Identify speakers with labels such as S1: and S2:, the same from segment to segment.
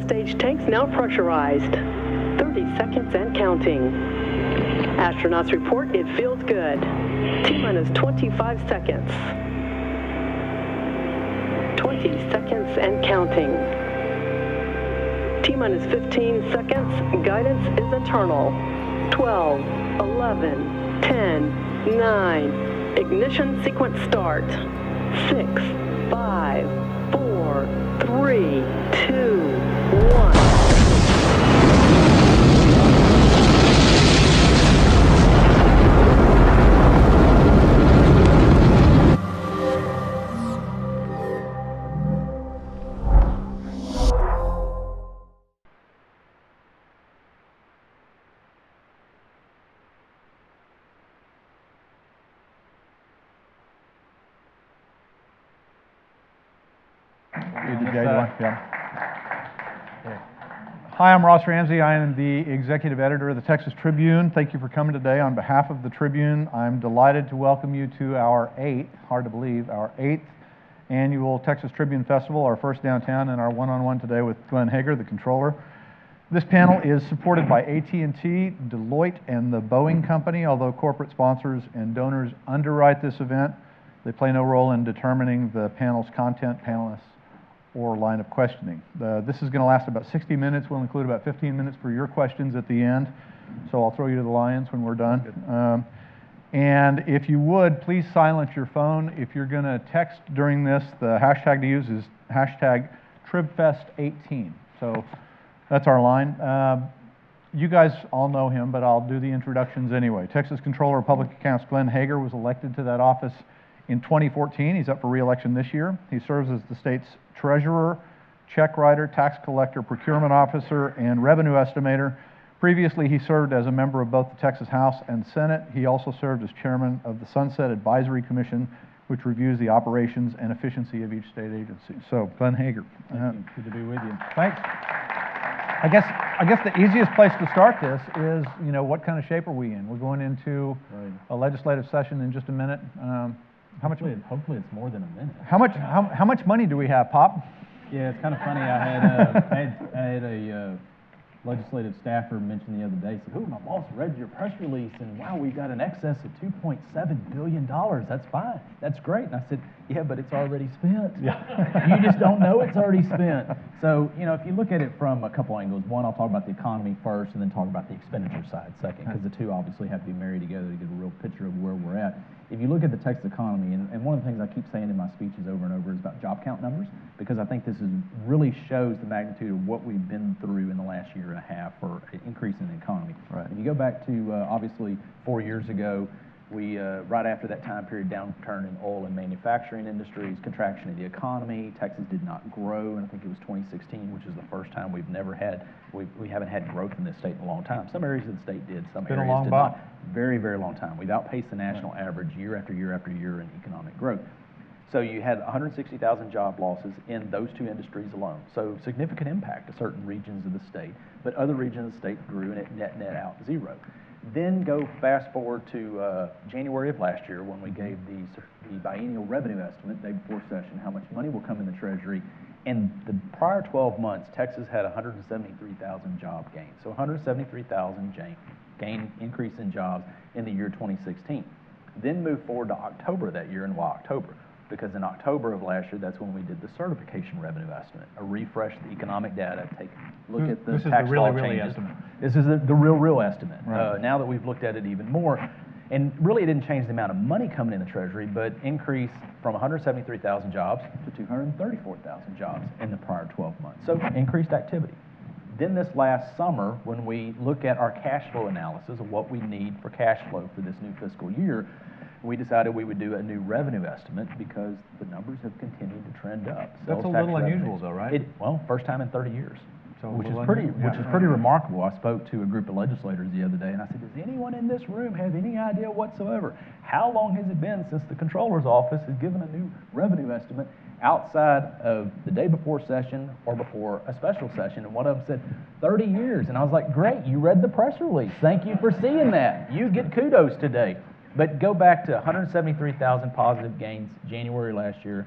S1: Test stage tanks now pressurized. 30 seconds and counting. Astronauts report it feels good. T-minus 25 seconds. 20 seconds and counting. T-minus 15 seconds. Guidance is internal. 12, 11, 10, 9. Ignition sequence start. 6, 5, 4, 3, 2, 1.
S2: Hi, I'm Ross Ramsey. I am the executive editor of the Texas Tribune. Thank you for coming today on behalf of the Tribune. I'm delighted to welcome you to our hard to believe, our 8th annual Texas Tribune Festival, our first downtown, and our one-on-one today with Glenn Hegar, the controller. This panel is supported by AT&T, Deloitte, and the Boeing Company. Although corporate sponsors and donors underwrite this event, they play no role in determining the panel's content, panelists, or line of questioning. This is going to last about 60 minutes. We'll include about 15 minutes for your questions at the end. So I'll throw you to the lions when we're done. And if you would, please silence your phone. If you're going to text during this, the hashtag to use is hashtag TribFest18. So that's our line. You guys all know him, but I'll do the introductions anyway. Texas Comptroller of Public Accounts Glenn Hegar was elected to that office in 2014. He's up for re-election this year. He serves as the state's treasurer, check writer, tax collector, procurement officer, and revenue estimator. Previously, he served as a member of both the Texas House and Senate. He also served as chairman of the Sunset Advisory Commission, which reviews the operations and efficiency of each state agency. So, Glenn Hegar.
S3: Good to be with you.
S2: Thanks. I guess the easiest place to start this is, what kind of shape are we in? We're going into a legislative session in just a minute.
S3: Hopefully it's more than a minute.
S2: How much money do we have, Pop?
S3: Yeah, it's kind of funny. I had a legislative staffer mention the other day, said, "Oh, my boss read your press release, and wow, we got an excess of $2.7 billion. That's fine. That's great." And I said, "Yeah, but it's already spent. Yeah. You just don't know it's already spent." So, if you look at it from a couple angles, one, I'll talk about the economy first, and then talk about the expenditure side second, because the two obviously have to be married together to get a real picture of where we're at. If you look at the Texas economy, and one of the things I keep saying in my speeches over and over is about job count numbers, because I think this really shows the magnitude of what we've been through in the last year and a half for an increase in the economy.
S2: Right.
S3: If you go back to, obviously, 4 years ago, we, right after that time period, downturn in oil and manufacturing industries, contraction of the economy, Texas did not grow, and I think it was 2016, which is the first time we haven't had growth in this state in a long time. Some areas of the state did, some areas did not. Very, very long time. We've outpaced the national average year after year after year in economic growth. So you had 160,000 job losses in those two industries alone. So significant impact to certain regions of the state, but other regions of the state grew and it net out zero. Then go fast forward to January of last year when we gave the biennial revenue estimate, day before session, how much money will come in the Treasury. In the prior 12 months, Texas had 173,000 job gains. So 173,000 increase in jobs in the year 2016. Then move forward to October of that year, and why October? Because in October of last year, that's when we did the certification revenue estimate, a refresh of the economic data, look at the tax law changes. This is the real estimate. Right. Now that we've looked at it even more, and really it didn't change the amount of money coming in the Treasury, but increase from 173,000 jobs to 234,000 jobs in the prior 12 months. So increased activity. Then this last summer, when we look at our cash flow analysis of what we need for cash flow for this new fiscal year, we decided we would do a new revenue estimate because the numbers have continued to trend up.
S2: That's a little unusual, though, right?
S3: First time in 30 years,
S2: so
S3: which is pretty remarkable. I spoke to a group of legislators the other day, and I said, "Does anyone in this room have any idea whatsoever? How long has it been since the Comptroller's office has given a new revenue estimate outside of the day before session or before a special session?" And one of them said, 30 years. And I was like, "Great, you read the press release. Thank you for seeing that. You get kudos today." But go back to 173,000 positive gains January last year,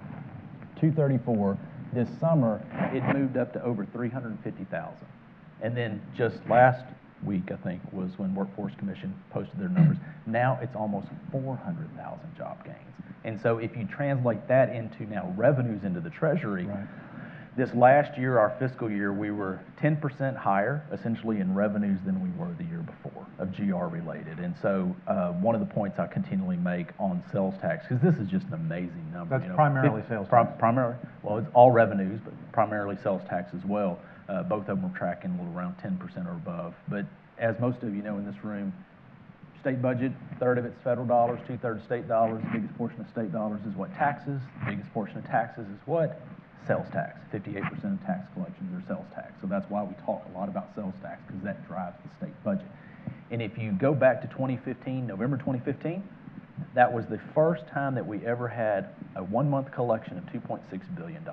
S3: 234. This summer, it moved up to over 350,000. And then just last week, I think, was when Workforce Commission posted their numbers. Now it's almost 400,000 job gains. And so if you translate that into now revenues into the Treasury,
S2: Right.
S3: this last year, our fiscal year, we were 10% higher, essentially, in revenues than we were the year before, of GR related. And so one of the points I continually make on sales tax, because this is just an amazing number.
S2: That's primarily sales tax.
S3: Primarily, well, it's all revenues, but primarily sales tax as well. Both of them are tracking a little around 10% or above. But as most of you know in this room, state budget, a third of it's federal dollars, 2/3 state dollars. The biggest portion of state dollars is what? Taxes. The biggest portion of taxes is what? Sales tax. 58% of tax collections are sales tax. So that's why we talk a lot about sales tax, because that drives the state budget. And if you go back to 2015, November 2015, that was the first time that we ever had a 1-month collection of $2.6 billion.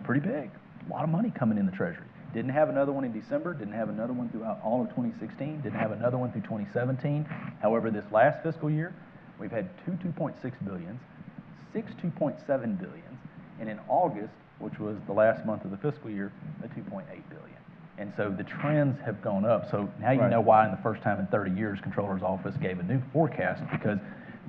S3: Pretty big. A lot of money coming in the Treasury. Didn't have another one in December, didn't have another one throughout all of 2016, didn't have another one through 2017. However, this last fiscal year, we've had two 2.6 billions, 6 2.7 billions, and in August, which was the last month of the fiscal year, a 2.8 billion. And so the trends have gone up. So now you know why in the first time in 30 years, Comptroller's office gave a new forecast, because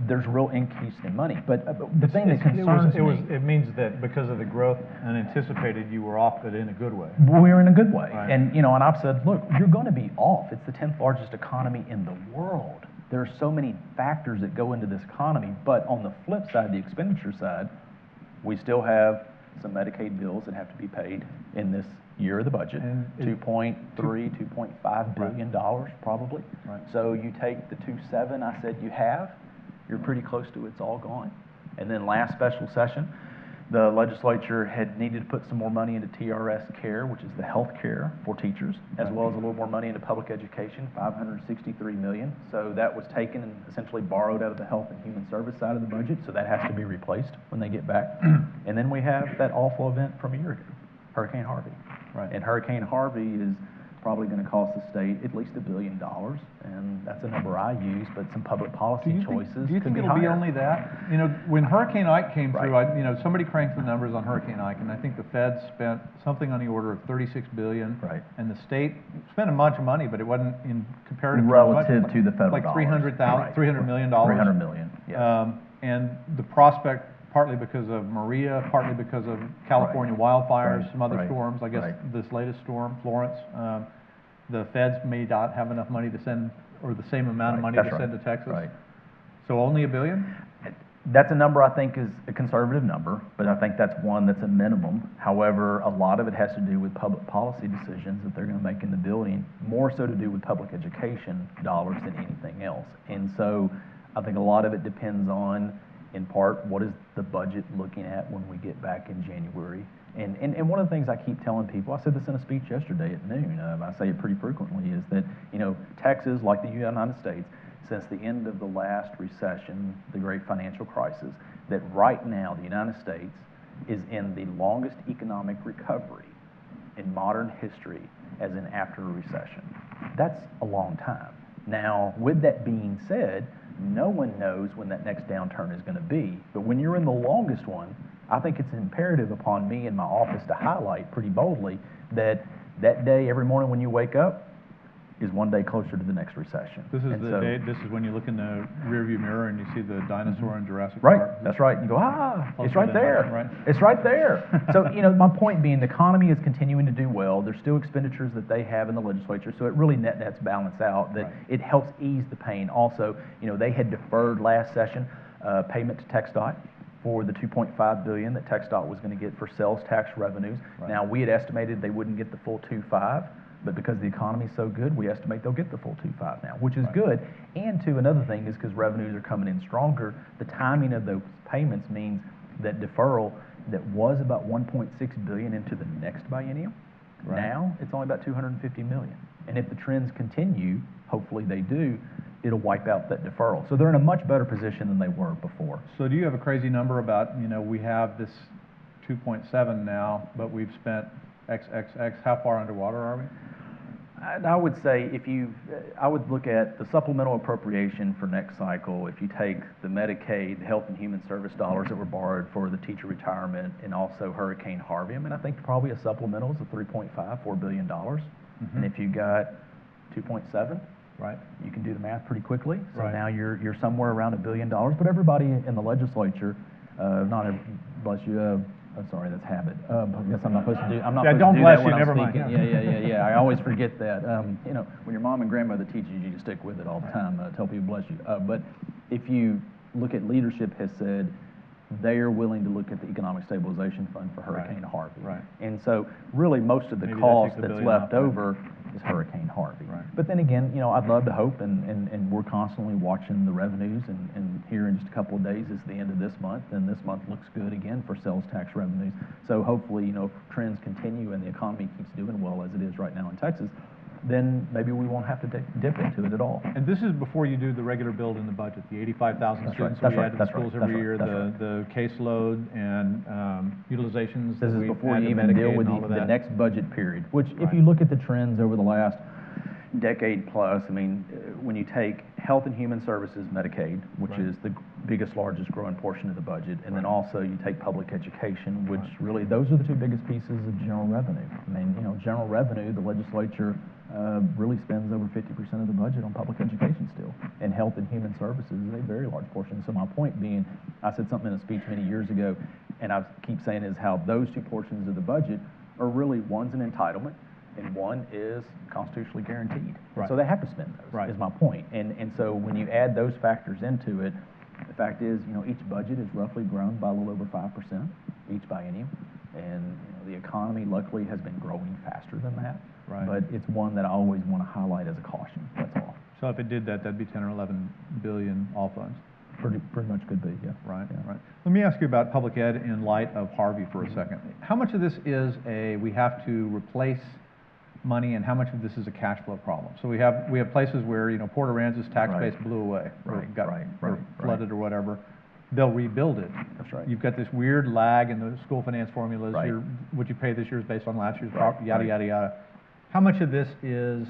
S3: there's a real increase in money. But the thing that concerns me...
S2: It means that because of the growth unanticipated, you were off, but in a good way.
S3: We're in a good way.
S2: Right.
S3: And, and I've said, look, you're going to be off. It's the 10th largest economy in the world. There are so many factors that go into this economy. But on the flip side, the expenditure side, we still have some Medicaid bills that have to be paid in this year of the budget. $2.3, $2.5 billion probably.
S2: Right.
S3: So you take the 2.7 I said you have, you're pretty close to it's all gone. And then last special session, the legislature had needed to put some more money into TRS care, which is the health care for teachers, as well as a little more money into public education, $563 million. So that was taken and essentially borrowed out of the health and human service side of the budget, so that has to be replaced when they get back. And then we have that awful event from a year ago, Hurricane Harvey.
S2: Right.
S3: And Hurricane Harvey is probably going to cost the state at least $1 billion, and that's a number I use, but some public policy choices.
S2: Do you think
S3: could
S2: it'll be
S3: higher.
S2: only that? When Hurricane Ike came through,
S3: Right.
S2: somebody cranked the numbers on Hurricane Ike, and I think the Fed spent something on the order of $36 billion.
S3: Right.
S2: And the state spent a bunch of money, but it wasn't in comparative
S3: Relative
S2: much,
S3: to the federal
S2: like
S3: dollars.
S2: $300 million.
S3: $300 million, yes.
S2: And the prospect, partly because of Maria, partly because of California wildfires,
S3: Right.
S2: some other
S3: Right.
S2: storms, I guess
S3: Right.
S2: this latest storm, Florence, the feds may not have enough money to send, or the same amount of
S3: Right.
S2: money
S3: That's
S2: to
S3: right.
S2: send to Texas.
S3: Right.
S2: So only $1 billion?
S3: That's a number I think is a conservative number, but I think that's one that's a minimum. However, a lot of it has to do with public policy decisions that they're going to make in the building, more so to do with public education dollars than anything else. And so I think a lot of it depends on, in part, what is the budget looking at when we get back in January. And one of the things I keep telling people, I said this in a speech yesterday at noon, I say it pretty frequently, is that, Texas, like the United States, since the end of the last recession, the great financial crisis, that right now the United States is in the longest economic recovery in modern history as in after a recession. That's a long time. Now, with that being said, no one knows when that next downturn is going to be, but when you're in the longest one, I think it's imperative upon me and my office to highlight pretty boldly that that day, every morning when you wake up, is one day closer to the next recession.
S2: This is
S3: And
S2: the
S3: so-
S2: day, this is when you look in the rearview mirror and you see the dinosaur in Jurassic
S3: Right,
S2: Park.
S3: that's right. You go, it's
S2: Closer
S3: right
S2: than
S3: there.
S2: that, right?
S3: It's right there. So, my point being, the economy is continuing to do well. There's still expenditures that they have in the legislature, so it really nets balance out, that
S2: Right.
S3: it helps ease the pain. Also, they had deferred last session payment to TxDOT for the $2.5 billion that TxDOT was going to get for sales tax revenues.
S2: Right.
S3: Now, we had estimated they wouldn't get the full 2.5, but because the economy is so good, we estimate they'll get the full 2.5 now, which is
S2: Right.
S3: good. And another thing is because revenues are coming in stronger, the timing of those payments means that deferral that was about $1.6 billion into the next biennium,
S2: Right.
S3: now it's only about $250 million. And if the trends continue, hopefully they do, it'll wipe out that deferral. So they're in a much better position than they were before.
S2: So do you have a crazy number about, we have this 2.7 now, but we've spent XXX, how far underwater are we?
S3: I would say I would look at the supplemental appropriation for next cycle. If you take the Medicaid, the Health and Human Service dollars that were borrowed for the teacher retirement, and also Hurricane Harvey, I mean, I think probably a supplemental is a $3.4 billion. And if you got 2.7,
S2: Right.
S3: you can do the math pretty quickly. So
S2: Right.
S3: now you're somewhere around $1 billion. But everybody in the legislature, bless you. I'm sorry, that's habit. I guess I'm not supposed to do. I'm not
S2: Yeah,
S3: supposed
S2: don't
S3: to do
S2: bless
S3: that when
S2: you,
S3: I'm
S2: never mind.
S3: speaking. Yeah. I always forget that. You know, when your mom and grandmother teaches you to stick with it all the time, tell people bless you. But if you look at leadership has said they are willing to look at the Economic Stabilization Fund for Hurricane Harvey.
S2: Right.
S3: And so really most of the
S2: Maybe that
S3: cost
S2: takes $1
S3: that's
S2: billion
S3: left
S2: off, right.
S3: over is Hurricane Harvey.
S2: Right.
S3: But then again, you know, I'd love to hope, and we're constantly watching the revenues, and here in just a couple of days is the end of this month, and this month looks good again for sales tax revenues. So hopefully, you know, if trends continue and the economy keeps doing well as it is right now in Texas, then maybe we won't have to dip into it at all.
S2: And this is before you do the regular build in the budget, the 85,000
S3: That's
S2: students
S3: right,
S2: that we add to the
S3: that's right,
S2: schools
S3: that's
S2: every
S3: right,
S2: year,
S3: that's right.
S2: the caseload and utilizations.
S3: This
S2: that
S3: is
S2: we
S3: before
S2: add
S3: you
S2: to
S3: even deal
S2: Medicaid
S3: with
S2: and all of
S3: the
S2: that.
S3: next budget period, which if
S2: Right.
S3: you look at the trends over the last decade plus, I mean, when you take Health and Human Services Medicaid, which
S2: Right.
S3: is the biggest, largest growing portion of the budget, and then also you take public education, which really, those are the two biggest pieces of general revenue. I mean, you know, general revenue, the legislature really spends over 50% of the budget on public education still. And Health and Human Services is a very large portion. So my point being, I said something in a speech many years ago, and I keep saying is how those two portions of the budget are really, one's an entitlement, and one is constitutionally guaranteed.
S2: Right.
S3: So they have to spend those,
S2: Right.
S3: is my point. And so when you add those factors into it, the fact is, you know, each budget is roughly grown by a little over 5% each biennium. And you know, the economy luckily has been growing faster than that.
S2: Right.
S3: But it's one that I always want to highlight as a caution, that's all.
S2: So if it did that, that'd be 10 or 11 billion all funds.
S3: Pretty much could be, yeah.
S2: Right,
S3: Yeah.
S2: right. Let me ask you about public ed in light of Harvey for a second. How much of this is we have to replace money, and how much of this is a cash flow problem? So we have places where, you know, Port Aransas tax
S3: Right.
S2: base blew away,
S3: Right,
S2: got
S3: right,
S2: or
S3: right,
S2: flooded or whatever. They'll rebuild it.
S3: That's right.
S2: You've got this weird lag in the school finance formulas.
S3: Right.
S2: What you pay this year is based on last year's,
S3: Right,
S2: yada,
S3: right.
S2: yada, yada. How much of this is,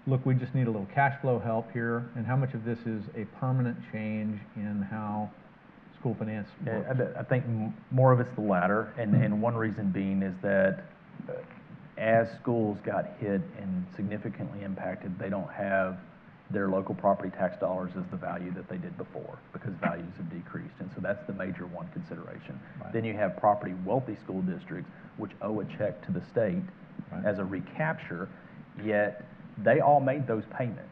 S2: look, we just need a little cash flow help here, and how much of this is a permanent change in how school finance works?
S3: I think more of it's the latter, and one reason being is that as schools got hit and significantly impacted, they don't have their local property tax dollars as the value that they did before, because values have decreased, and so that's the major one consideration.
S2: Right.
S3: Then you have property wealthy school districts, which owe a check to the state
S2: Right.
S3: as a recapture, yet they all made those payments,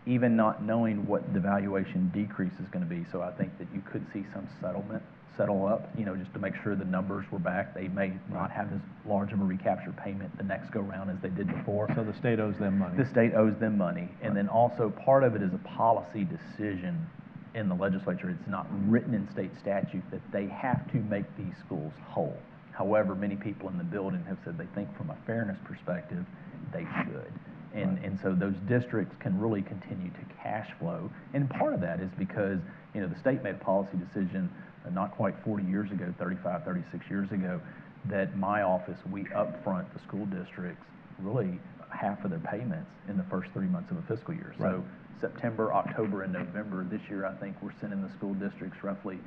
S3: even not knowing what the valuation decrease is going to be. So I think that you could see some settle up, you know, just to make sure the numbers were back. They may not have as large of a recapture payment the next go round as they did before.
S2: So the state owes them money.
S3: The state owes them money, and then also part of it is a policy decision in the legislature. It's not written in state statute that they have to make these schools whole. However, many people in the building have said they think from a fairness perspective, they should. And so those districts can really continue to cash flow. And part of that is because, you know, the state made a policy decision not quite 40 years ago, 35, 36 years ago, that my office, we upfront the school districts really half of their payments in the first 3 months of a fiscal year.
S2: Right.
S3: So September, October, and November this year, I think we're sending the school districts roughly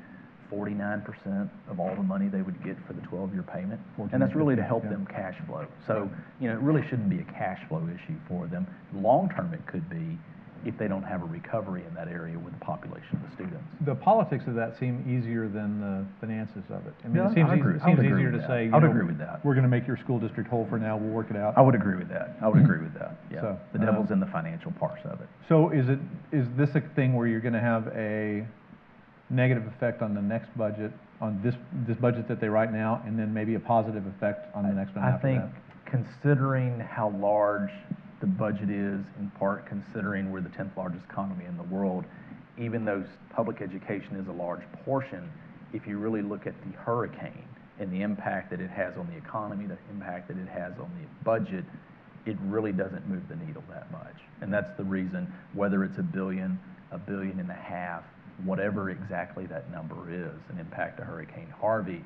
S3: 49% of all the money they would get for the 12-year payment. And that's really to help them cash flow. So, you know, it really shouldn't be a cash flow issue for them. Long-term, it could be if they don't have a recovery in that area with the population of the students.
S2: The politics of that seem easier than the finances of it. I mean,
S3: Yeah,
S2: it seems,
S3: I agree.
S2: it
S3: I would
S2: seems
S3: agree
S2: easier
S3: with
S2: to
S3: that.
S2: say,
S3: I would agree with that.
S2: we're going to make your school district whole for now, we'll work it out.
S3: I would agree with that. I would agree with that, yeah.
S2: So,
S3: The devil's in the financial parts of it.
S2: So is this a thing where you're going to have a negative effect on the next budget, on this budget that they write now, and then maybe a positive effect on the next one
S3: I
S2: after
S3: think
S2: that?
S3: considering how large the budget is, in part considering we're the 10th largest economy in the world, even though public education is a large portion, if you really look at the hurricane and the impact that it has on the economy, the impact that it has on the budget, it really doesn't move the needle that much. And that's the reason, whether it's $1 billion, $1.5 billion, whatever exactly that number is, an impact of Hurricane Harvey,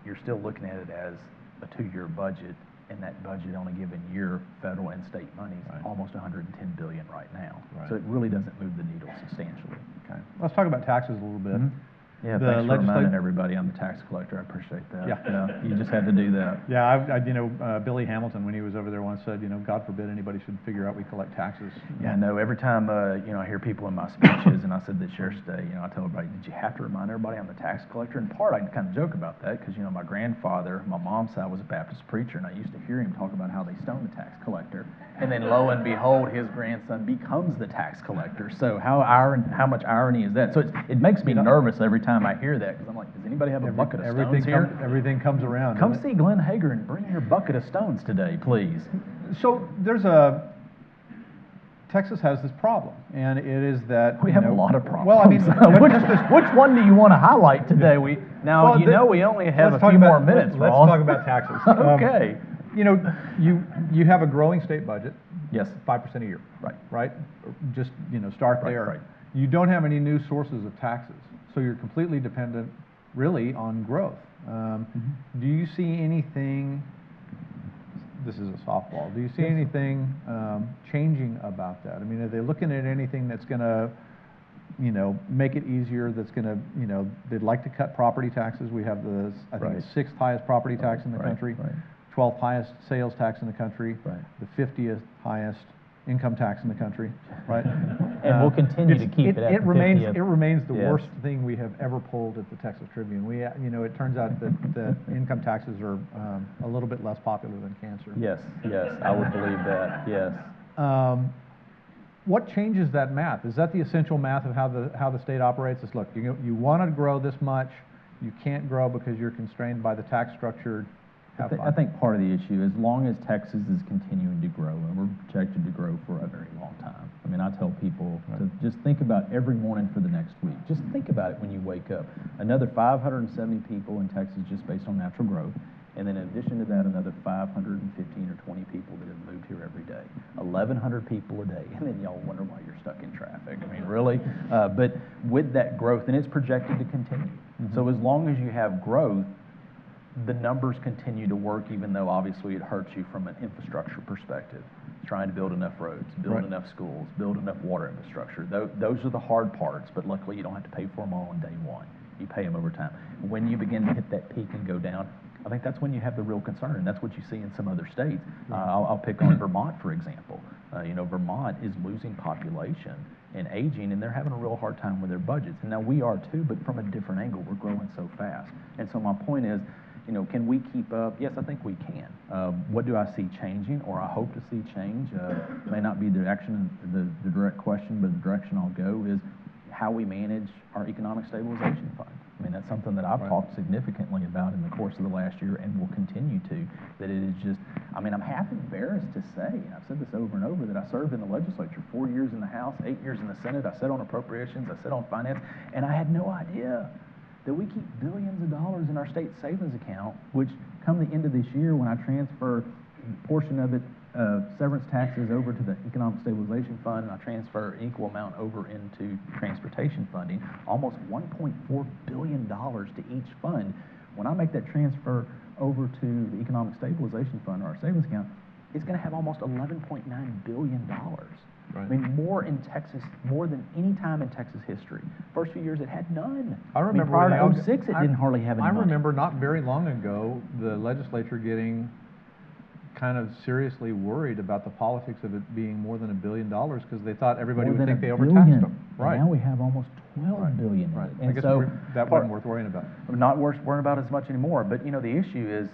S3: you're still looking at it as a 2-year budget in that budget on a given year, federal and state money, is
S2: Right.
S3: almost $110 billion right now.
S2: Right.
S3: So it really doesn't move the needle substantially.
S2: Okay. Let's talk about taxes a little bit.
S3: Yeah,
S2: The
S3: thanks for reminding
S2: legislat-
S3: everybody I'm the tax collector. I appreciate that.
S2: Yeah.
S3: You just had to do that.
S2: Yeah, Billy Hamilton, when he was over there once said, God forbid anybody should figure out we collect taxes.
S3: Yeah, I know. Every time, I hear people in my speeches, and I said this yesterday, I tell everybody, did you have to remind everybody I'm the tax collector? In part, I kind of joke about that because, my grandfather, my mom's side, was a Baptist preacher, and I used to hear him talk about how they stoned the tax collector. And then lo and behold, his grandson becomes the tax collector. So how much irony is that? So it makes me nervous every time I hear that because I'm like, does anybody have a bucket of stones here?
S2: Everything comes around.
S3: Come see Glenn Hegar and bring your bucket of stones today, please.
S2: So Texas has this problem, and it is that
S3: we have a lot of problems.
S2: Well, I mean,
S3: which one do you want to highlight today? We only have a few more minutes.
S2: Let's talk about taxes.
S3: Okay.
S2: You have a growing state budget.
S3: Yes.
S2: 5% a year. Right. Just start there.
S3: Right.
S2: You don't have any new sources of taxes, so you're completely dependent, really, on growth. Do you see anything? This is a softball. Do you see anything changing about that? I mean, are they looking at anything that's going to, make it easier? That's going to, they'd like to cut property taxes. We have the, I think, the 6th highest property tax in the country, 12th highest sales tax in the country, the 50th highest income tax in the country, right?
S3: And we'll continue to keep it at the 50th.
S2: It remains the worst thing we have ever pulled at the Texas Tribune. It turns out that income taxes are a little bit less popular than cancer.
S3: Yes, I would believe that, yes.
S2: What changes that math? Is that the essential math of how the state operates? Is, look, you want to grow this much, you can't grow because you're constrained by the tax structure.
S3: I think part of the issue, as long as Texas is continuing to grow, and we're projected to grow for a very long time. I mean, I tell people to just think about every morning for the next week. Just think about it when you wake up. Another 570 people in Texas just based on natural growth. And then in addition to that, another 515 or 20 people that have moved here every day. 1,100 people a day. And then y'all wonder why you're stuck in traffic. I mean, really? But with that growth, and it's projected to continue. So as long as you have growth, the numbers continue to work, even though obviously it hurts you from an infrastructure perspective. Trying to build enough roads, build enough schools, build enough water infrastructure. Those are the hard parts, but luckily you don't have to pay for them all on day one. You pay them over time. When you begin to hit that peak and go down, I think that's when you have the real concern, and that's what you see in some other states. I'll pick on Vermont, for example. Vermont is losing population and aging, and they're having a real hard time with their budgets. And now we are too, but from a different angle. We're growing so fast. And so my point is, can we keep up? Yes, I think we can. What do I see changing, or I hope to see change? May not be the direct question, but the direction I'll go is how we manage our economic stabilization fund. I mean, that's something that I've talked significantly about in the course of the last year and will continue to, that it is just, I mean, I'm half embarrassed to say, and I've said this over and over, that I served in the legislature 4 years in the House, 8 years in the Senate. I sat on appropriations, I sat on finance, and I had no idea that we keep billions of dollars in our state savings account, which come the end of this year when I transfer a portion of it, severance taxes over to the Economic Stabilization Fund, and I transfer an equal amount over into transportation funding, almost $1.4 billion to each fund. When I make that transfer over to the Economic Stabilization Fund, or our savings account, it's going to have almost $11.9 billion. I mean, more in Texas, more than any time in Texas history. First few years, it had none.
S2: I remember
S3: prior to 2006, it didn't hardly have any money.
S2: I remember not very long ago, the legislature getting kind of seriously worried about the politics of it being more than $1 billion because they thought everybody would think they overtaxed them.
S3: Right. Now we have almost $12 billion.
S2: Right.
S3: And
S2: I guess
S3: so
S2: that wasn't worth worrying about.
S3: Not worth worrying about as much anymore. But the issue is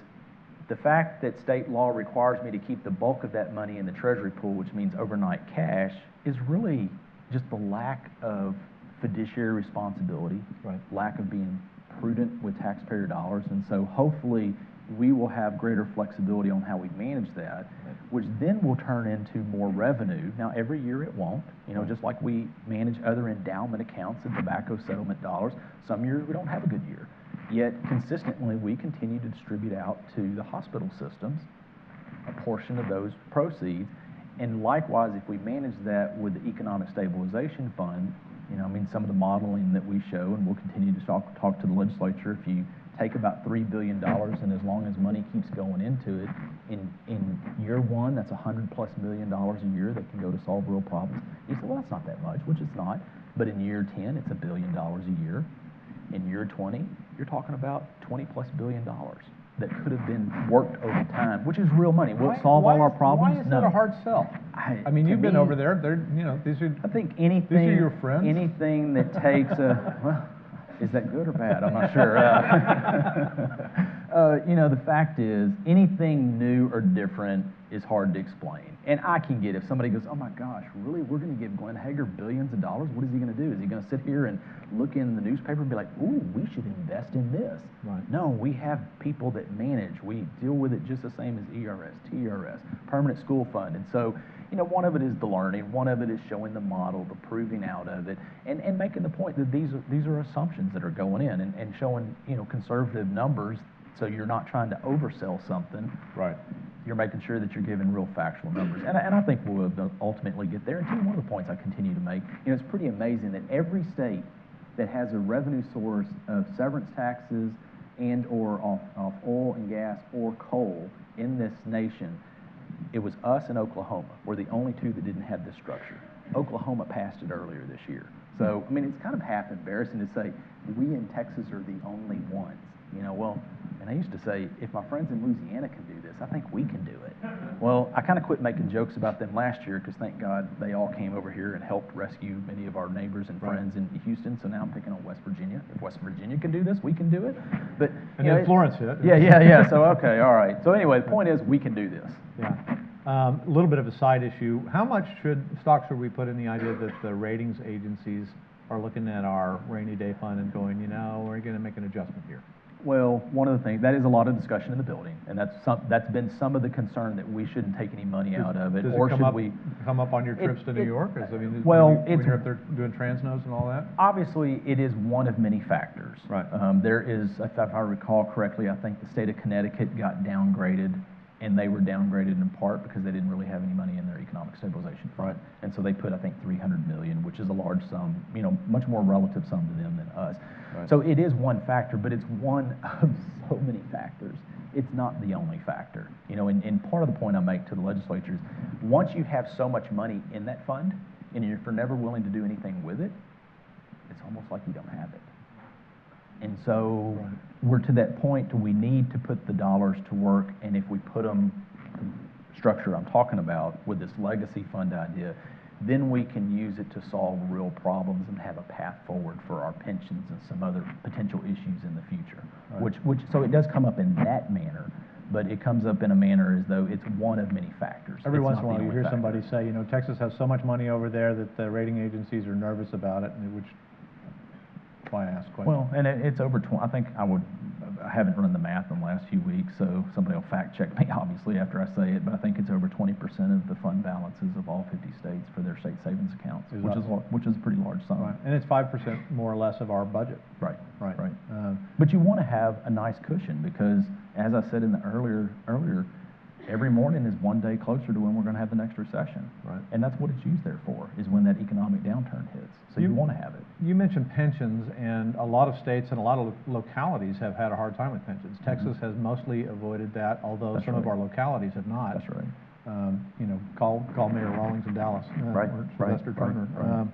S3: the fact that state law requires me to keep the bulk of that money in the treasury pool, which means overnight cash, is really just the lack of fiduciary responsibility, lack of being prudent with taxpayer dollars. And so hopefully we will have greater flexibility on how we manage that, which then will turn into more revenue. Now, every year it won't, just like we manage other endowment accounts and tobacco settlement dollars. Some years we don't have a good year. Yet, consistently, we continue to distribute out to the hospital systems a portion of those proceeds. And likewise, if we manage that with the Economic Stabilization Fund, some of the modeling that we show, and we'll continue to talk to the legislature if you take about $3 billion, and as long as money keeps going into it, in year one, that's $100+ million a year that can go to solve real problems. You say, well, that's not that much, which it's not. But in year 10, it's $1 billion a year. In year 20, you're talking about $20+ billion that could have been worked over time, which is real money. Will it solve all our problems?
S2: Why is that a hard sell? I mean, you've been over there. These are.
S3: I think anything.
S2: These are your friends.
S3: Anything that takes a. Well, is that good or bad? I'm not sure. The fact is, anything new or different is hard to explain. And I can get if somebody goes, oh my gosh, really? We're going to give Glenn Hegar billions of dollars? What is he going to do? Is he going to sit here and look in the newspaper and be like, ooh, we should invest in this?
S2: Right.
S3: No, we have people that manage. We deal with it just the same as ERS, TRS, Permanent School Fund. And so, one of it is the learning, one of it is showing the model, the proving out of it, and making the point that these are assumptions that are going in and showing, conservative numbers. So you're not trying to oversell something.
S2: Right.
S3: You're making sure that you're giving real factual numbers. And I think we'll ultimately get there. And one of the points I continue to make, it's pretty amazing that every state that has a revenue source of severance taxes and or off oil and gas or coal in this nation, it was us and Oklahoma were the only two that didn't have this structure. Oklahoma passed it earlier this year. So, it's kind of half embarrassing to say we in Texas are the only ones. And I used to say, if my friends in Louisiana can do this, I think we can do it. Well, I kind of quit making jokes about them last year because thank God they all came over here and helped rescue many of our neighbors and friends in Houston. So now I'm picking on West Virginia. If West Virginia can do this, we can do it. But
S2: then Florence hit.
S3: Yeah. So okay, all right. So anyway, the point is we can do this.
S2: Yeah. A little bit of a side issue. How much stock should we put in the idea that the ratings agencies are looking at our rainy day fund and going, we're going to make an adjustment here?
S3: Well, one of the things, that is a lot of discussion in the building, and that's been some of the concern that we shouldn't take any money out of it.
S2: Does
S3: or
S2: it
S3: should
S2: come up on your trips to New York?
S3: Well,
S2: when you're up there doing Transnose and all that?
S3: Obviously, it is one of many factors.
S2: Right.
S3: There is, if I recall correctly, I think the state of Connecticut got downgraded, and they were downgraded in part because they didn't really have any money in their economic stabilization fund.
S2: Right.
S3: And so they put, I think, $300 million, which is a large sum, much more relative sum to them than us.
S2: Right.
S3: So it is one factor, but it's one of so many factors. It's not the only factor. And part of the point I make to the legislature is once you have so much money in that fund, and if you're never willing to do anything with it, it's almost like you don't have it. And so we're to that point where we need to put the dollars to work, and if we put them, the structure I'm talking about with this legacy fund idea, then we can use it to solve real problems and have a path forward for our pensions and some other potential issues in the future.
S2: Right.
S3: So it does come up in that manner, but it comes up in a manner as though it's one of many factors.
S2: Every
S3: It's
S2: once
S3: not
S2: in a while
S3: the
S2: you
S3: only
S2: hear
S3: factor.
S2: somebody say, Texas has so much money over there that the rating agencies are nervous about it, which is why I asked the question.
S3: Well, and it's over 20, I haven't run the math in the last few weeks, so somebody will fact check me obviously after I say it, but I think it's over 20% of the fund balances of all 50 states for their state savings accounts, which is a pretty large sum.
S2: Right. And it's 5% more or less of our budget.
S3: Right.
S2: Right.
S3: But you want to have a nice cushion because, as I said in the earlier, every morning is one day closer to when we're going to have the next recession.
S2: Right.
S3: And that's what it's used there for, is when that economic downturn hits. So you want to have it.
S2: You mentioned pensions, and a lot of states and a lot of localities have had a hard time with pensions. Texas has mostly avoided that, although some of our localities have not.
S3: That's right.
S2: Call Mayor Rawlings in Dallas,
S3: Right.
S2: or Sylvester Turner.
S3: Right.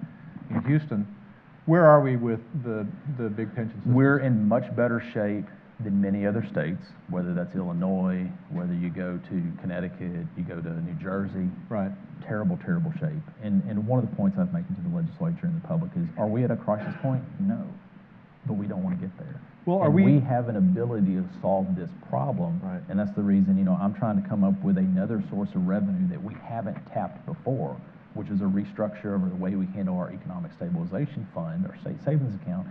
S2: In Houston, where are we with the big pension systems?
S3: We're in much better shape than many other states, whether that's Illinois, whether you go to Connecticut, you go to New Jersey.
S2: Right.
S3: Terrible shape. And one of the points I've making to the legislature and the public is, are we at a crisis point? No. But we don't want to get there.
S2: Well,
S3: we have an ability to solve this problem.
S2: Right.
S3: And that's the reason, I'm trying to come up with another source of revenue that we haven't tapped before, which is a restructure of the way we handle our economic stabilization fund, our state savings account,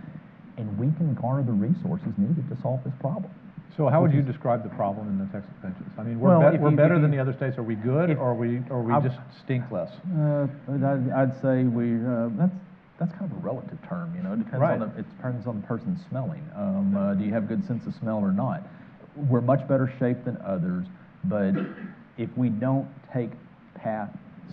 S3: and we can garner the resources needed to solve this problem.
S2: So how would you describe the problem in the Texas pensions? I mean,
S3: Well,
S2: we're better than the other states. Are we good, or we just stink less?
S3: I'd say that's kind of a relative term. It depends
S2: Right.
S3: depends on the person's smelling. Do you have good sense of smell or not? We're much better shape than others, but if we don't take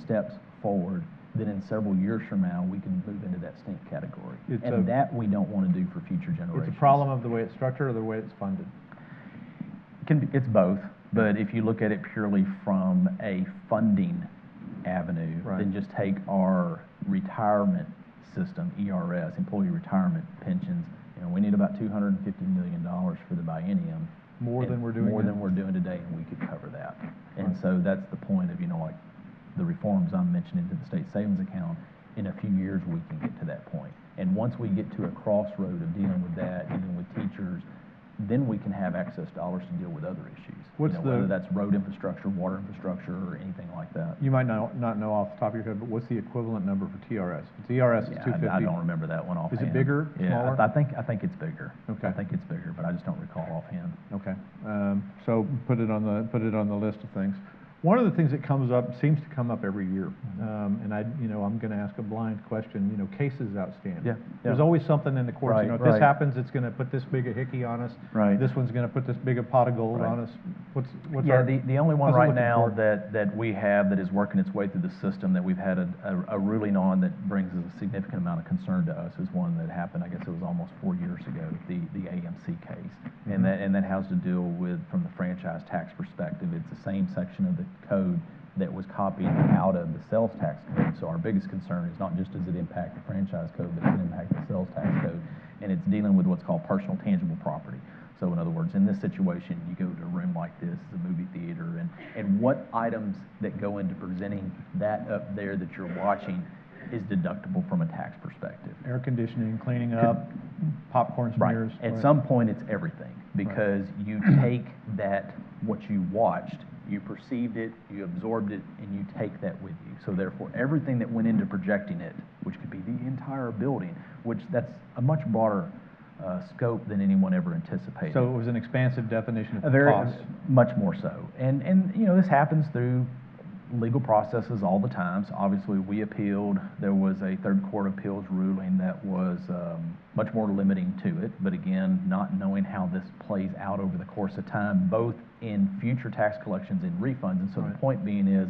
S3: steps forward then in several years from now, we can move into that stink category.
S2: It's
S3: And that we don't want to do for future generations.
S2: It's a problem of the way it's structured or the way it's funded?
S3: It's both, but if you look at it purely from a funding avenue,
S2: Right.
S3: then just take our retirement system, ERS, employee retirement pensions. We need about $250 million for the biennium.
S2: More than we're doing
S3: More
S2: now?
S3: than we're doing today, and we could cover that. And
S2: Right.
S3: so that's the point of, like the reforms I'm mentioning to the state savings account. In a few years, we can get to that point. And once we get to a crossroad of dealing with that, dealing with teachers, then we can have excess dollars to deal with other issues. Whether that's road infrastructure, water infrastructure, or anything like that.
S2: You might not know off the top of your head, but what's the equivalent number for TRS? If TRS is 250.
S3: I don't remember that one offhand.
S2: Is it bigger, smaller?
S3: Yeah, I think it's bigger.
S2: Okay.
S3: I think it's bigger, but I just don't recall offhand.
S2: Okay, so put it on the list of things. One of the things that seems to come up every year, and I'm going to ask a blind question. Cases outstanding.
S3: Yeah.
S2: There's always something in the courts.
S3: Right,
S2: If this
S3: right.
S2: happens, it's going to put this big a hickey on us.
S3: Right.
S2: This one's going to put this big a pot of gold
S3: Right.
S2: on us. What's
S3: Yeah,
S2: our,
S3: the only one
S2: how's it
S3: right
S2: looking
S3: now
S2: for-
S3: that we have that is working its way through the system that we've had a ruling on that brings a significant amount of concern to us is one that happened, I guess it was almost 4 years ago, the AMC case.
S2: Mhm.
S3: And that has to deal with, from the franchise tax perspective, it's the same section of the code that was copied out of the sales tax code. So our biggest concern is not just does it impact the franchise code, but it impact the sales tax code. And it's dealing with what's called personal tangible property. So in other words, in this situation, you go to a room like this, it's a movie theater, and what items that go into presenting that up there that you're watching is deductible from a tax perspective.
S2: air conditioning, cleaning up, popcorn smears?
S3: Right. At
S2: right.
S3: some point, it's everything, because you take that, what you watched, you perceived it, you absorbed it, and you take that with you. So therefore, everything that went into projecting it, which could be the entire building, which that's a much broader scope than anyone ever anticipated.
S2: So it was an expansive definition
S3: A
S2: of
S3: very,
S2: cost.
S3: much more so. And this happens through legal processes all the time. So obviously, we appealed. There was a third court appeals ruling that was much more limiting to it. But again, not knowing how this plays out over the course of time, both in future tax collections and refunds. And so
S2: Right.
S3: the point being is,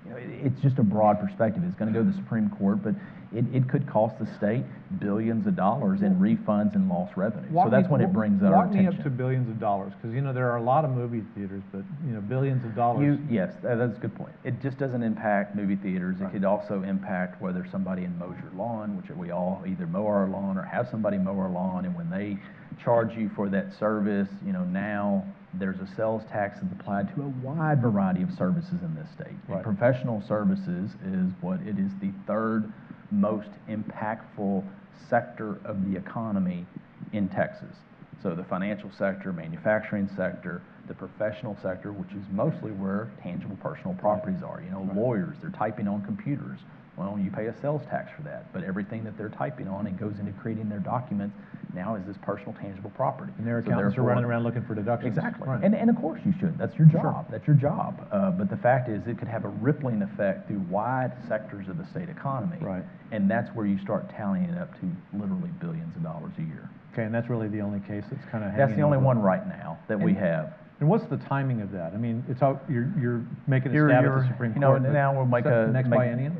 S3: it's just a broad perspective. It's going to go to the Supreme Court, but it could cost the state billions of dollars in refunds and lost revenue. So that's when it brings our attention.
S2: Walk me up to billions of dollars, because there are a lot of movie theaters, but billions of dollars.
S3: Yes, that's a good point. It just doesn't impact movie theaters. It
S2: Right.
S3: could also impact whether somebody mows your lawn, which we all either mow our lawn or have somebody mow our lawn, and when they charge you for that service, now there's a sales tax that's applied to a wide variety of services in this state. And
S2: Right.
S3: professional services is it is the third most impactful sector of the economy in Texas. So the financial sector, manufacturing sector, the professional sector, which is mostly where tangible personal properties are. Lawyers, they're typing on computers. Well, you pay a sales tax for that, but everything that they're typing on and goes into creating their documents now is this personal tangible property.
S2: And their
S3: So
S2: accountants are
S3: therefore-
S2: running around looking for deductions.
S3: Exactly.
S2: Right.
S3: And of course you should. That's your job.
S2: Sure.
S3: That's your job. But the fact is, it could have a rippling effect through wide sectors of the state economy.
S2: Right.
S3: And that's where you start tallying it up to literally billions of dollars a year.
S2: Okay, and that's really the only case that's kind of hanging
S3: That's the only
S2: over.
S3: one right now that we
S2: And-
S3: have.
S2: And what's the timing of that? I mean, it's all, you're making a
S3: You're-
S2: stab at
S3: you're-
S2: the Supreme Court. but
S3: now we'll make
S2: next
S3: make-
S2: biennium?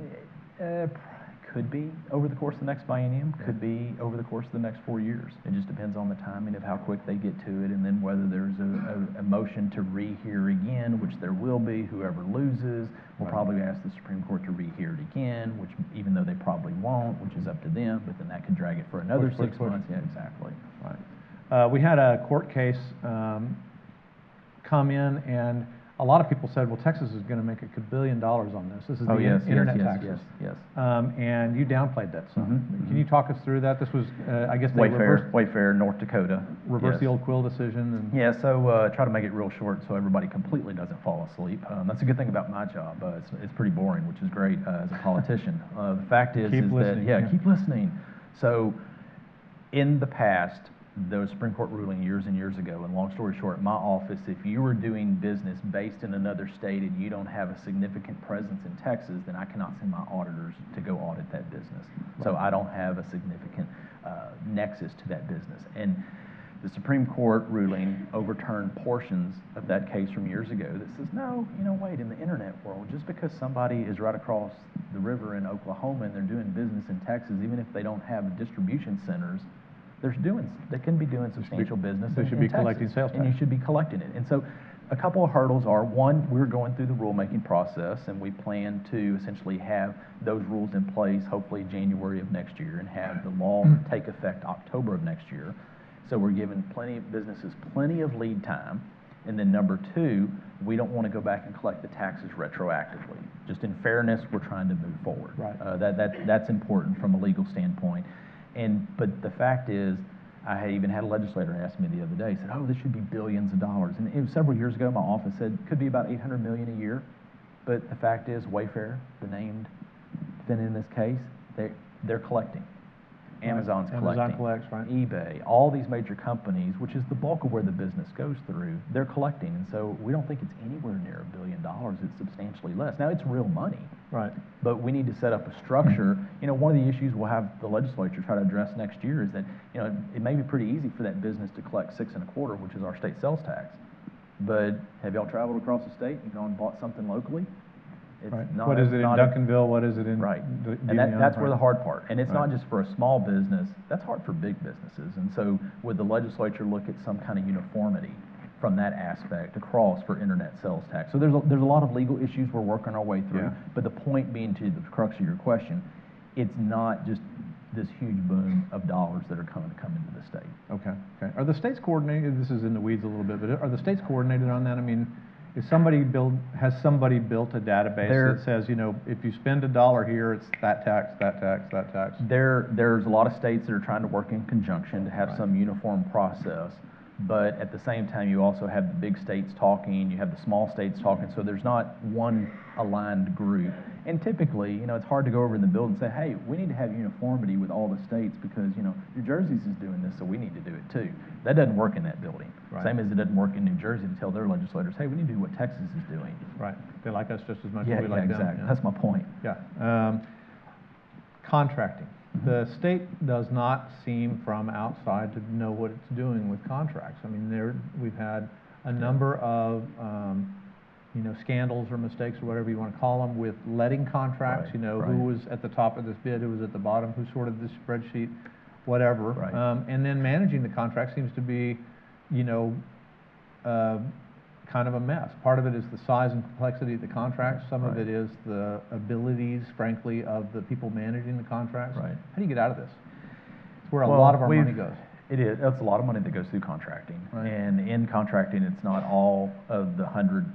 S3: Could be over the course of the next biennium, could be over the course of the next 4 years. It just depends on the timing of how quick they get to it, and then whether there's a motion to rehear again, which there will be. Whoever loses will
S2: Right.
S3: probably ask the Supreme Court to rehear it again, which even though they probably won't, which is up to them, but then that could drag it for another
S2: Push,
S3: 6
S2: push.
S3: months. Yeah, exactly.
S2: Right. We had a court case come in, and a lot of people said, well, Texas is going to make $1 billion on this. This is the internet taxes.
S3: Yes.
S2: And you downplayed that some.
S3: Mhm,
S2: Can you talk us through that? This was, I guess they
S3: Wayfair, North Dakota.
S2: reversed
S3: Yes.
S2: the old Quill decision. And
S3: Yeah, so try to make it real short so everybody completely doesn't fall asleep. That's a good thing about my job. It's pretty boring, which is great as a politician. The fact is,
S2: Keep listening, yeah.
S3: keep listening. So in the past, there was a Supreme Court ruling years and years ago, and long story short, my office, if you were doing business based in another state and you don't have a significant presence in Texas, then I cannot send my auditors to go audit that business. So
S2: Right.
S3: I don't have a significant nexus to that business. And The Supreme Court ruling overturned portions of that case from years ago that says, no, wait, in the internet world, just because somebody is right across the river in Oklahoma and they're doing business in Texas, even if they don't have distribution centers, they can be doing substantial business in Texas.
S2: They should be collecting sales tax.
S3: And you should be collecting it. And so a couple of hurdles are, one, we're going through the rulemaking process, and we plan to essentially have those rules in place hopefully January of next year and have the law take effect October of next year. So we're giving businesses plenty of lead time. And then number two, we don't want to go back and collect the taxes retroactively. Just in fairness, we're trying to move forward.
S2: Right.
S3: That's important from a legal standpoint. But the fact is, I had even had a legislator ask me the other day, said, oh, this should be billions of dollars. And it was several years ago, my office said it could be about $800 million a year. But the fact is, Wayfair, the named defendant in this case, they're collecting. Amazon's collecting.
S2: Amazon collects, right?
S3: eBay, all these major companies, which is the bulk of where the business goes through, they're collecting. And so we don't think it's anywhere near $1 billion. It's substantially less. Now, it's real money.
S2: Right.
S3: But we need to set up a structure. One of the issues we'll have the legislature try to address next year is that, it may be pretty easy for that business to collect 6 1/4, which is our state sales tax. But have y'all traveled across the state and gone and bought something locally? It's
S2: Right.
S3: not,
S2: What is it in Duncanville? What is it in?
S3: Right. And
S2: Devion?
S3: that's where the hard part. And it's
S2: Right.
S3: not just for a small business, that's hard for big businesses. And so would the legislature look at some kind of uniformity from that aspect across for internet sales tax? So there's a lot of legal issues we're working our way through.
S2: Yeah.
S3: But the point being, to the crux of your question, it's not just this huge boom of dollars that are going to come into the state.
S2: Okay. Are the states coordinated? This is in the weeds a little bit, but are the states coordinated on that? I mean, has somebody built a database that says, if you spend $1 here, it's that tax, that tax, that tax?
S3: There's a lot of states that are trying to work in conjunction to have
S2: Right.
S3: some uniform process, but at the same time, you also have the big states talking, you have the small states talking, so there's not one aligned group. And typically, it's hard to go over in the building and say, hey, we need to have uniformity with all the states because, New Jersey's is doing this, so we need to do it too. That doesn't work in that building.
S2: Right.
S3: Same as it doesn't work in New Jersey to tell their legislators, hey, we need to do what Texas is doing.
S2: Right. They like us just as much as we like them.
S3: Exactly.
S2: Yeah.
S3: That's my point.
S2: Yeah. Contracting. The state does not seem from outside to know what it's doing with contracts. I mean, we've had a number of scandals or mistakes or whatever you want to call them with letting contracts.
S3: Right.
S2: Who was at the top of this bid, who was at the bottom, who sorted this spreadsheet, whatever.
S3: Right.
S2: And then managing the contract seems to be, kind of a mess. Part of it is the size and complexity of the contracts. Some of
S3: Right.
S2: it is the abilities, frankly, of the people managing the contracts.
S3: Right.
S2: How do you get out of this? It's where a lot of our money goes.
S3: It is. That's a lot of money that goes through contracting.
S2: Right.
S3: And in contracting, it's not all of the 100+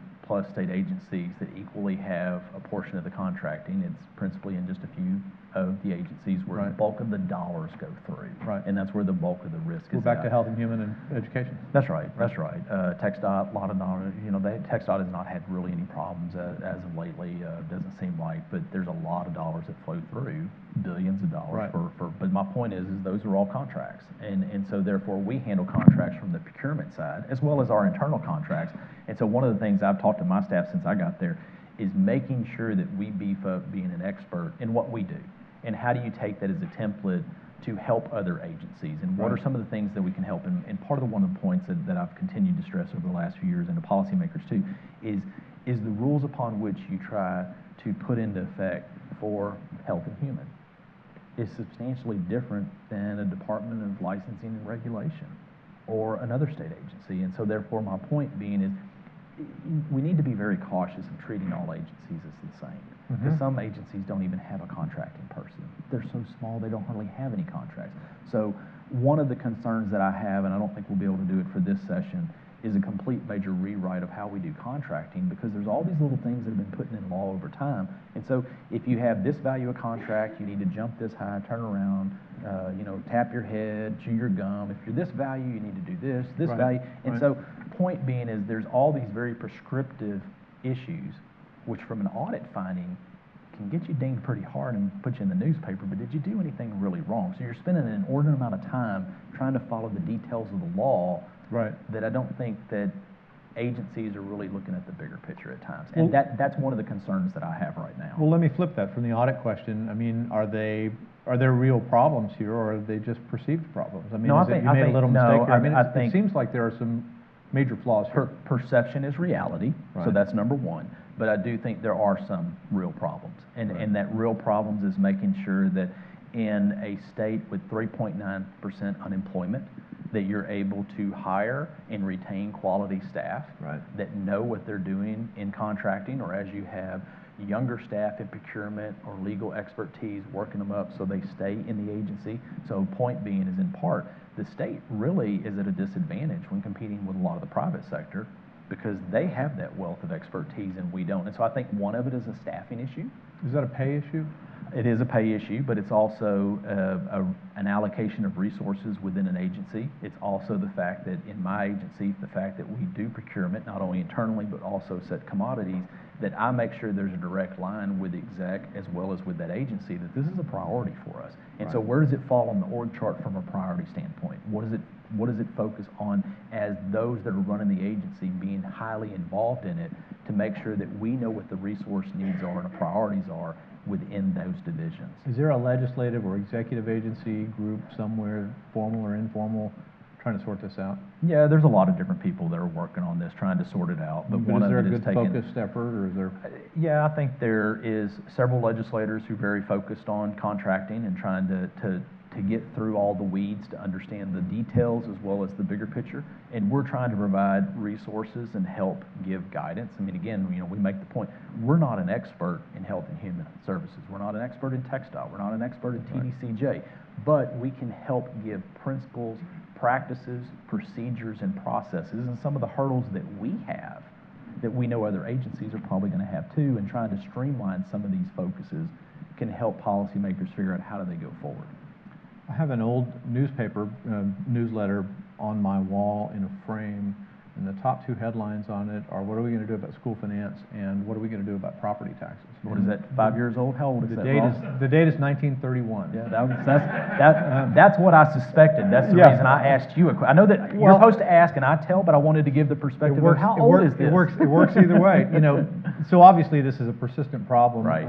S3: state agencies that equally have a portion of the contracting. It's principally in just a few of the agencies where the
S2: Right.
S3: bulk of the dollars go through.
S2: Right.
S3: And that's where the bulk of the risk
S2: We're
S3: is
S2: back
S3: at.
S2: to health and human and education.
S3: That's right. That's right. TxDOT, a lot of dollars. TxDOT has not had really any problems as of lately. Doesn't seem like, but there's a lot of dollars that flow through, billions of dollars.
S2: Right.
S3: But my point is those are all contracts, and so therefore we handle contracts from the procurement side as well as our internal contracts. And so one of the things I've talked to my staff since I got there is making sure that we beef up being an expert in what we do, and how do you take that as a template to help other agencies, and what are some of the things that we can help. And part of one of the points that I've continued to stress over the last few years, and the policymakers too, is the rules upon which you try to put into effect for health and human is substantially different than a Department of Licensing and Regulation or another state agency. And so therefore my point being is we need to be very cautious in treating all agencies as the same. Because some agencies don't even have a contracting person. They're so small they don't hardly have any contracts. So one of the concerns that I have, and I don't think we'll be able to do it for this session, is a complete major rewrite of how we do contracting, because there's all these little things that have been put in law over time. And so if you have this value of contract, you need to jump this high, turn around, tap your head, chew your gum. If you're this value, you need to do this
S2: Right.
S3: value. And
S2: Right.
S3: so point being is there's all these very prescriptive issues, which from an audit finding can get you dinged pretty hard and put you in the newspaper, but did you do anything really wrong? So you're spending an inordinate amount of time trying to follow the details of the law.
S2: Right.
S3: That I don't think that agencies are really looking at the bigger picture at times. And that's one of the concerns that I have right now.
S2: Well, let me flip that from the audit question. I mean, are they are there real problems here, or are they just perceived problems? I mean,
S3: No,
S2: is it you made a little mistake here? I mean,
S3: I think
S2: it seems like there are some major flaws here.
S3: perception is reality, so
S2: Right.
S3: that's number one. But I do think there are some real problems. And that real problems is making sure that in a state with 3.9% unemployment, that you're able to hire and retain quality staff
S2: Right.
S3: that know what they're doing in contracting, or as you have younger staff in procurement or legal expertise working them up so they stay in the agency. So point being is, in part, the state really is at a disadvantage when competing with a lot of the private sector because they have that wealth of expertise and we don't. And so I think one of it is a staffing issue.
S2: Is that a pay issue?
S3: It is a pay issue, but it's also an allocation of resources within an agency. It's also the fact that in my agency, the fact that we do procurement, not only internally, but also set commodities, that I make sure there's a direct line with the exec as well as with that agency, that this is a priority for us. And so
S2: Right.
S3: where does it fall on the org chart from a priority standpoint? What does it focus on as those that are running the agency being highly involved in it to make sure that we know what the resource needs are and the priorities are within those divisions?
S2: Is there a legislative or executive agency group somewhere, formal or informal, trying to sort this out?
S3: Yeah, there's a lot of different people that are working on this, trying to sort it out. But one
S2: is
S3: of
S2: there
S3: it
S2: a
S3: is
S2: good
S3: taking.
S2: focused effort, or is there?
S3: Yeah, I think there is several legislators who are very focused on contracting and trying to get through all the weeds to understand the details as well as the bigger picture. And we're trying to provide resources and help give guidance. I mean, again, we make the point, we're not an expert in health and human services. We're not an expert in textile. We're not an expert in TDCJ. But we can help give principles, practices, procedures, and processes, and some of the hurdles that we have that we know other agencies are probably going to have too, and trying to streamline some of these focuses can help policymakers figure out how do they go forward.
S2: I have an old newspaper newsletter on my wall in a frame, and the top two headlines on it are, what are we going to do about school finance, and what are we going to do about property taxes?
S3: What is that, 5 years old? How old is that, Ross?
S2: The date is 1931.
S3: Yeah, that's what I suspected. That's the
S2: Yeah.
S3: reason I asked you a question. I know that you're supposed to ask and I tell, but I wanted to give the perspective of how old is this?
S2: It works either way. So obviously this is a persistent problem.
S3: Right.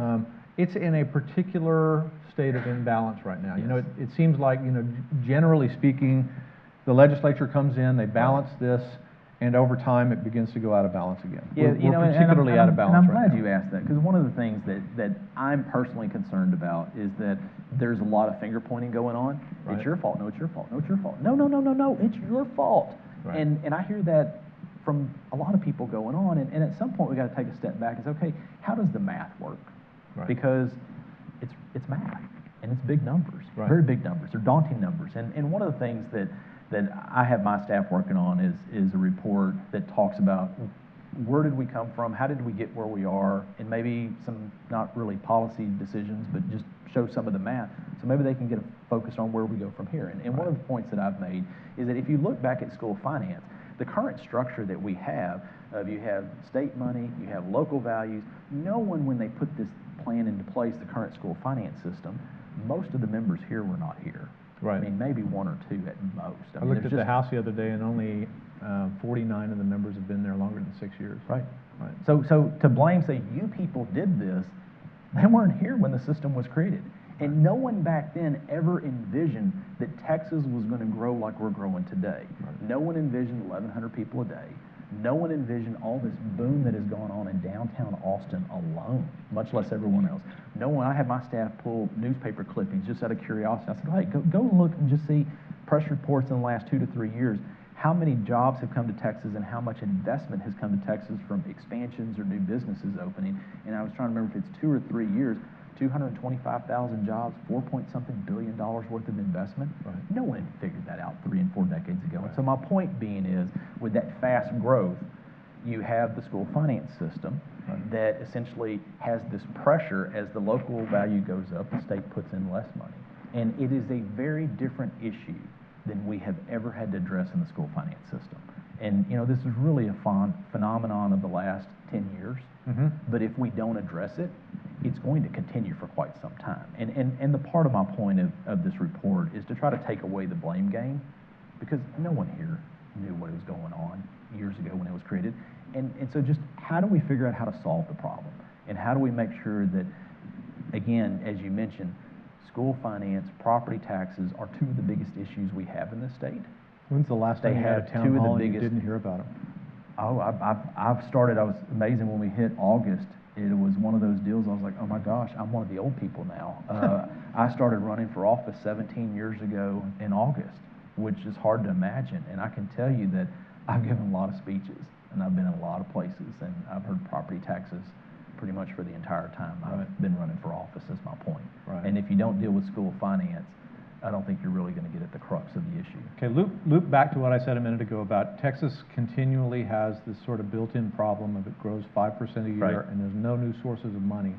S2: It's in a particular state of imbalance right now.
S3: Yes.
S2: It seems like, generally speaking, the legislature comes in, they balance this, and over time it begins to go out of balance again.
S3: Yeah,
S2: We're particularly out of balance
S3: and I'm
S2: right
S3: glad
S2: now.
S3: you asked that, because one of the things that I'm personally concerned about is that there's a lot of finger pointing going on.
S2: Right.
S3: It's your fault. No, it's your fault. No, it's your fault. No, it's your fault.
S2: Right.
S3: And I hear that from a lot of people going on, and at some point we got to take a step back and say, okay, how does the math work?
S2: Right.
S3: Because it's math, and it's big numbers,
S2: Right.
S3: very big numbers. They're daunting numbers. And one of the things that I have my staff working on is a report that talks about where did we come from, how did we get where we are, and maybe some not really policy decisions, but just show some of the math, so maybe they can get focused on where we go from here. And one of the points that I've made is that if you look back at school finance, the current structure that we have, you have state money, you have local values, no one, when they put this plan into place, the current school finance system, most of the members here were not here.
S2: Right.
S3: I mean, maybe one or two at most.
S2: I looked at the House the other day, and only 49 of the members have been there longer than 6 years.
S3: Right.
S2: Right.
S3: So to blame, say, you people did this, they weren't here when the system was created. And no one back then ever envisioned that Texas was going to grow like we're growing today.
S2: Right.
S3: No one envisioned 1,100 people a day. No one envisioned all this boom that is going on in downtown Austin alone, much less everyone else. No one, I had my staff pull newspaper clippings just out of curiosity. I said, hey, go look and just see press reports in the last 2 to 3 years. How many jobs have come to Texas and how much investment has come to Texas from expansions or new businesses opening? And I was trying to remember if it's 2 or 3 years, 225,000 jobs, $4-point-something billion worth of investment.
S2: Right.
S3: No one figured that out 3 and 4 decades ago.
S2: Right.
S3: And so my point being is, with that fast growth, you have the school finance system that essentially has this pressure as the local value goes up, the state puts in less money. And it is a very different issue than we have ever had to address in the school finance system. And this is really a phenomenon of the last 10 years.
S2: Mm-hmm.
S3: But if we don't address it, it's going to continue for quite some time. And the part of my point of this report is to try to take away the blame game, because no one here knew what was going on years ago when it was created. And so just how do we figure out how to solve the problem? And how do we make sure that, again, as you mentioned, school finance, property taxes are two of the biggest issues we have in this state.
S2: When's the last time you had a town hall and you didn't hear about them?
S3: Oh, I've started, I was amazing when we hit August. It was one of those deals, I was like, oh my gosh, I'm one of the old people now. I started running for office 17 years ago in August, which is hard to imagine. And I can tell you that I've given a lot of speeches and I've been in a lot of places and I've heard property taxes pretty much for the entire time I've been running for office, is my point.
S2: Right.
S3: And if you don't deal with school finance, I don't think you're really going to get at the crux of the issue.
S2: Okay, loop back to what I said a minute ago about Texas continually has this sort of built-in problem of it grows 5% a year,
S3: Right.
S2: and there's no new sources of money.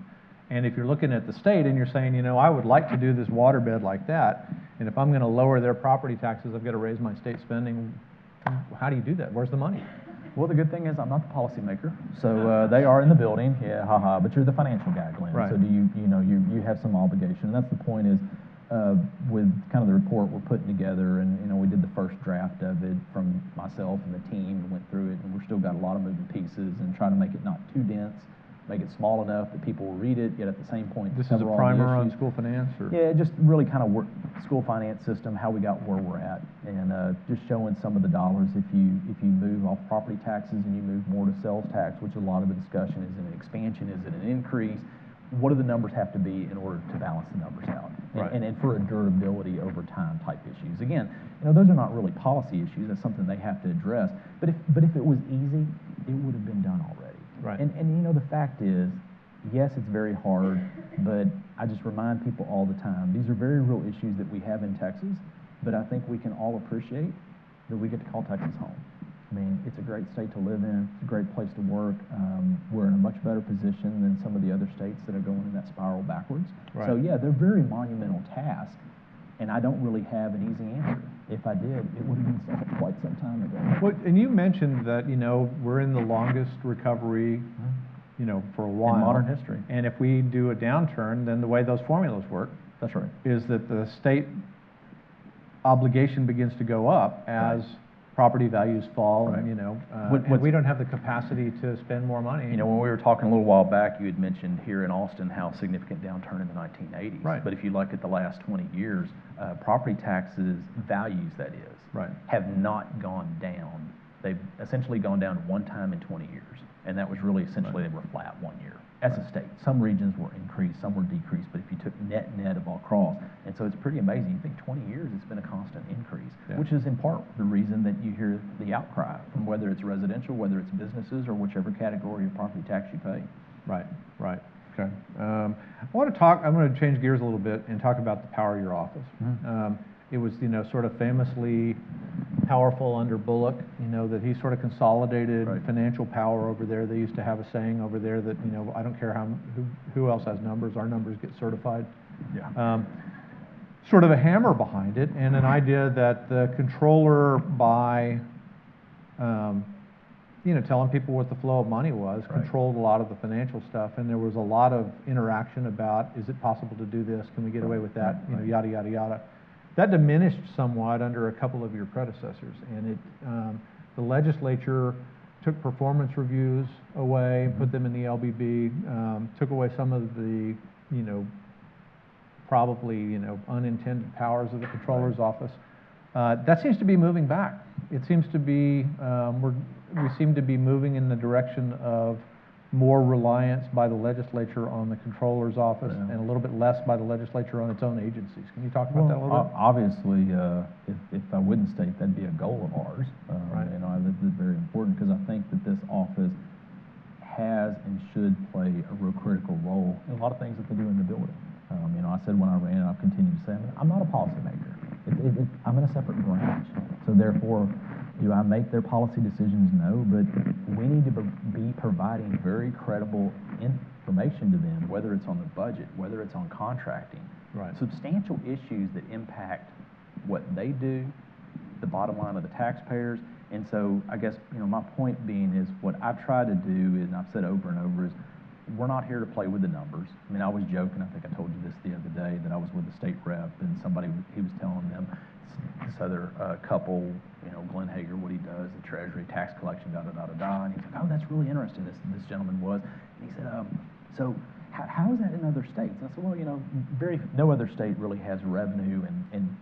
S2: And if you're looking at the state and you're saying, you know, I would like to do this waterbed like that, and if I'm going to lower their property taxes, I've got to raise my state spending. How do you do that? Where's the money?
S3: Well, the good thing is I'm not the policymaker, so they are in the building, yeah, haha, but you're the financial guy, Glenn.
S2: Right.
S3: So do you have some obligation, and that's the point is, with kind of the report we're putting together, and we did the first draft of it from myself and the team, and went through it, and we've still got a lot of moving pieces, and trying to make it not too dense, make it small enough that people will read it, yet at the same point
S2: This is a
S3: cover all the
S2: primer on
S3: issues.
S2: school finance? Or?
S3: Yeah, just really kind of work school finance system, how we got where we're at, and just showing some of the dollars. If you move off property taxes and you move more to sales tax, which a lot of the discussion is an expansion, is it an increase? What do the numbers have to be in order to balance the numbers out?
S2: Right.
S3: And for a durability over time type issues. Again, those are not really policy issues. That's something they have to address. But if it was easy, it would have been done already.
S2: Right.
S3: And the fact is, yes, it's very hard, but I just remind people all the time, these are very real issues that we have in Texas, but I think we can all appreciate that we get to call Texas home. I mean, it's a great state to live in. It's a great place to work. We're in a much better position than some of the other states that are going in that spiral backwards.
S2: Right.
S3: So yeah, they're very monumental tasks, and I don't really have an easy answer. If I did, it would have been solved quite some time ago.
S2: Well, and you mentioned that, we're in the longest recovery, for a while.
S3: In modern history.
S2: And if we do a downturn, then the way those formulas work
S3: That's right.
S2: is that the state obligation begins to go up as property values fall,
S3: Right.
S2: and we don't have the capacity to spend more money.
S3: When we were talking a little while back, you had mentioned here in Austin how significant downturn in the 1980s.
S2: Right.
S3: But if you look at the last 20 years, property taxes values, that is,
S2: Right.
S3: have not gone down. They've essentially gone down one time in 20 years. And that was really essentially they were flat 1 year as a state. Some regions were increased, some were decreased, but if you took net of all across, and so it's pretty amazing. You think 20 years, it's been a constant increase, which is in part the reason that you hear the outcry from whether it's residential, whether it's businesses, or whichever category of property tax you pay.
S2: Right. Okay. I'm going to change gears a little bit and talk about the power of your office.
S3: Mm-hmm.
S2: It was, sort of famously powerful under Bullock, that he sort of consolidated financial power over there. They used to have a saying over there that, I don't care who else has numbers, our numbers get certified.
S3: Yeah.
S2: Sort of a hammer behind it, and an idea that the controller, by telling people what the flow of money was, controlled a lot of the financial stuff, and there was a lot of interaction about, is it possible to do this? Can we get away with that? Yada, yada, yada. That diminished somewhat under a couple of your predecessors, and the legislature took performance reviews away, put them in the LBB, took away some of the, probably, unintended powers of the controller's office. That seems to be moving back. It seems to be, we seem to be moving in the direction of more reliance by the legislature on the controller's office and a little bit less by the legislature on its own agencies. Can you talk about that a little bit?
S3: Obviously, if I wouldn't state, that'd be a goal of ours. This is very important because I think that this office has and should play a real critical role in a lot of things that they do in the building. I said when I ran, and I've continued to say, I'm not a policymaker. I'm in a separate branch. So therefore, do I make their policy decisions? No, but we need to be providing very credible information to them, whether it's on the budget, whether it's on contracting. Substantial issues that impact what they do, the bottom line of the taxpayers. And so I guess, my point being is what I've tried to do is, and I've said over and over, is we're not here to play with the numbers. I mean, I was joking, I think I told you this the other day, that I was with the state rep and he was telling them, this other couple, Glenn Hegar, what he does, the treasury, tax collection, and he's like, oh, that's really interesting, this gentleman was. And he said, so how is that in other states? And I said, well, no other state really has revenue and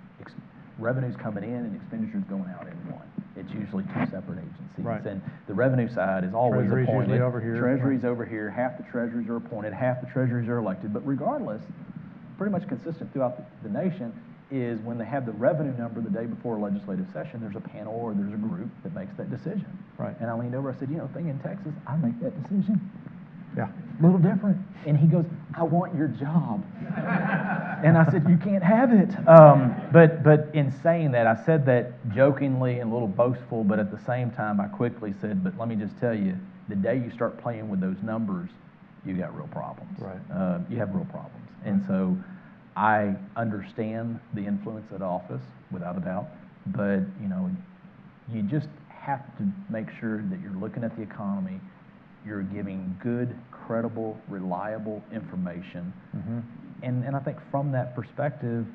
S3: revenues coming in and expenditures going out in one. It's usually two separate agencies.
S2: Right.
S3: And the revenue side is always
S2: Treasury's
S3: appointed.
S2: usually over here.
S3: Treasury's over here. Half the treasuries are appointed, half the treasuries are elected. But regardless, pretty much consistent throughout the nation is when they have the revenue number the day before a legislative session, there's a panel or there's a group that makes that decision.
S2: Right.
S3: And I leaned over, I said, thing in Texas, I make that decision.
S2: Yeah.
S3: A little different. And he goes, I want your job. And I said, you can't have it. But in saying that, I said that jokingly and a little boastful, but at the same time, I quickly said, but let me just tell you, the day you start playing with those numbers, you got real problems.
S2: Right.
S3: You have real problems. And so I understand the influence of the office, without a doubt, but, you just have to make sure that you're looking at the economy, you're giving good, credible, reliable information.
S2: Mm-hmm.
S3: And I think from that perspective,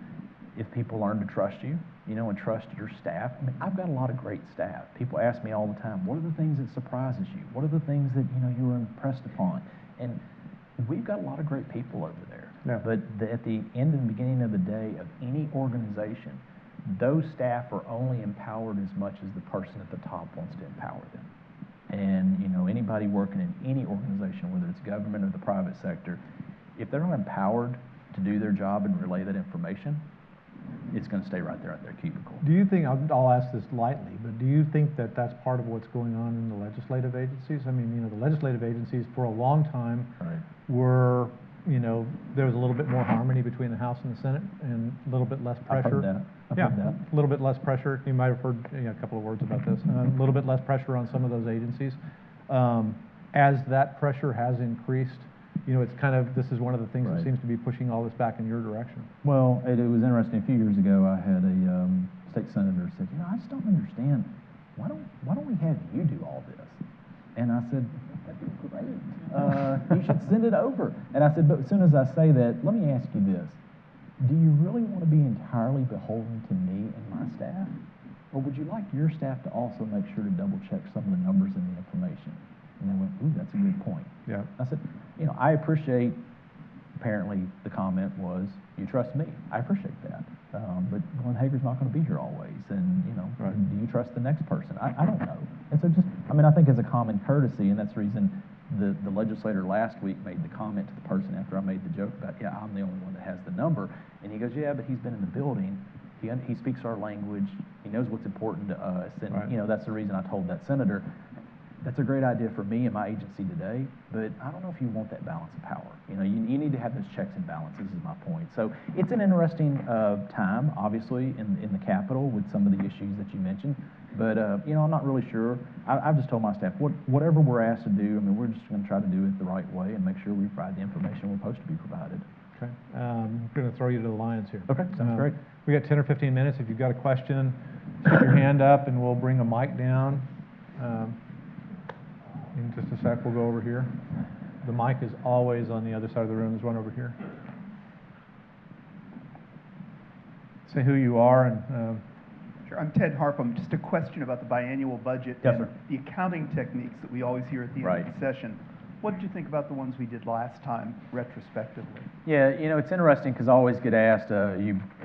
S3: if people learn to trust you, and trust your staff. I mean, I've got a lot of great staff. People ask me all the time, what are the things that surprises you? What are the things that, you were impressed upon? And we've got a lot of great people over there.
S2: Yeah.
S3: But at the end and beginning of the day of any organization, those staff are only empowered as much as the person at the top wants to empower them. And, anybody working in any organization, whether it's government or the private sector, if they're not empowered to do their job and relay that information, it's going to stay right there at their cubicle.
S2: Do you think, I'll ask this lightly, but do you think that that's part of what's going on in the legislative agencies? I mean, the legislative agencies for a long time were, there was a little bit more harmony between the House and the Senate and a little bit less pressure.
S3: I've heard that. I've heard that.
S2: A little bit less pressure. You might have heard a couple of words about this. A little bit less pressure on some of those agencies. As that pressure has increased, it's this is one of the things that seems to be pushing all this back in your direction.
S3: Well, it was interesting. A few years ago, I had a state senator said, I just don't understand. Why don't we have you do all this? And I said, that'd be great. You should send it over. And I said, but as soon as I say that, let me ask you this. Do you really want to be entirely beholden to me and my staff? Or would you like your staff to also make sure to double check some of the numbers and the information? And they went, ooh, that's a good point.
S2: Yeah.
S3: I said, I appreciate, apparently the comment was, you trust me. I appreciate that. But Glenn Hegar's not going to be here always. And, do you trust the next person? I don't know. And so I think as a common courtesy, and that's the reason the legislator last week made the comment to the person after I made the joke about, I'm the only one that has the number. And he goes, yeah, but he's been in the building. He speaks our language. He knows what's important to us. And, that's the reason I told that senator, that's a great idea for me and my agency today, but I don't know if you want that balance of power. You need to have those checks and balances is my point. So it's an interesting time, obviously, in the Capitol with some of the issues that you mentioned. But, I'm not really sure. I've just told my staff, whatever we're asked to do, we're just going to try to do it the right way and make sure we provide the information we're supposed to be provided.
S2: Okay. I'm going to throw you to the lions here.
S3: Okay, sounds great.
S2: We got 10 or 15 minutes. If you've got a question, stick your hand up and we'll bring a mic down. In just a sec, we'll go over here. The mic is always on the other side of the room. There's one over here. Say who you are and...
S4: Sure. I'm Ted Harpham. Just a question about the biannual budget
S3: Yes,
S4: and
S3: sir.
S4: the accounting techniques that we always hear at the end of the session. What did you think about the ones we did last time, retrospectively?
S3: Yeah, it's interesting because I always get asked, at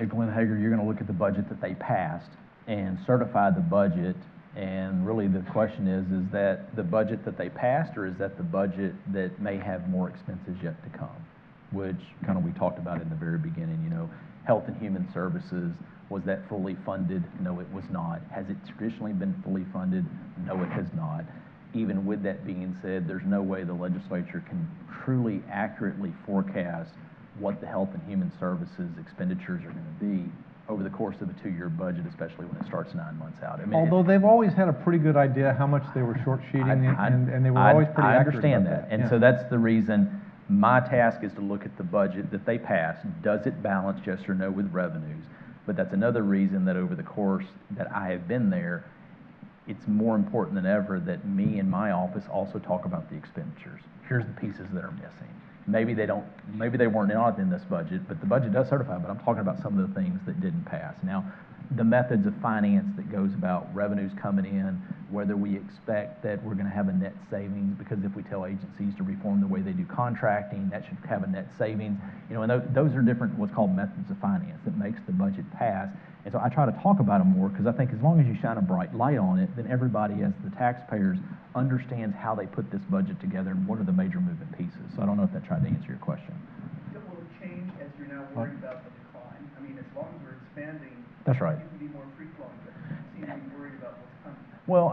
S3: Glenn Hegar, you're going to look at the budget that they passed and certify the budget. And really the question is that the budget that they passed, or is that the budget that may have more expenses yet to come? Which kind of we talked about in the very beginning, Health and Human Services, was that fully funded? No, it was not. Has it traditionally been fully funded? No, it has not. Even with that being said, there's no way the legislature can truly accurately forecast what the Health and Human Services expenditures are going to be over the course of a 2-year budget, especially when it starts 9 months out.
S2: Although they've always had a pretty good idea how much they were short-sheeting, and they were always pretty accurate.
S3: I understand that. And so that's the reason my task is to look at the budget that they passed. Does it balance, yes or no, with revenues? But that's another reason that over the course that I have been there, it's more important than ever that me and my office also talk about the expenditures. Here's the pieces that are missing. Maybe they weren't not in this budget, but the budget does certify, but I'm talking about some of the things that didn't pass. Now, the methods of finance that goes about revenues coming in whether we expect that we're going to have a net savings, because if we tell agencies to reform the way they do contracting, that should have a net savings. And those are different, what's called methods of finance that makes the budget pass. And so I try to talk about them more, because I think as long as you shine a bright light on it, then everybody, as the taxpayers, understands how they put this budget together and what are the major moving pieces. So I don't know if that tried to answer your question.
S4: Will it change as you're now worried about the decline? I mean, as long as we're expanding,
S3: that's right.
S4: You can be more free-flowing, but you seem to be worried about what's coming.
S3: Well,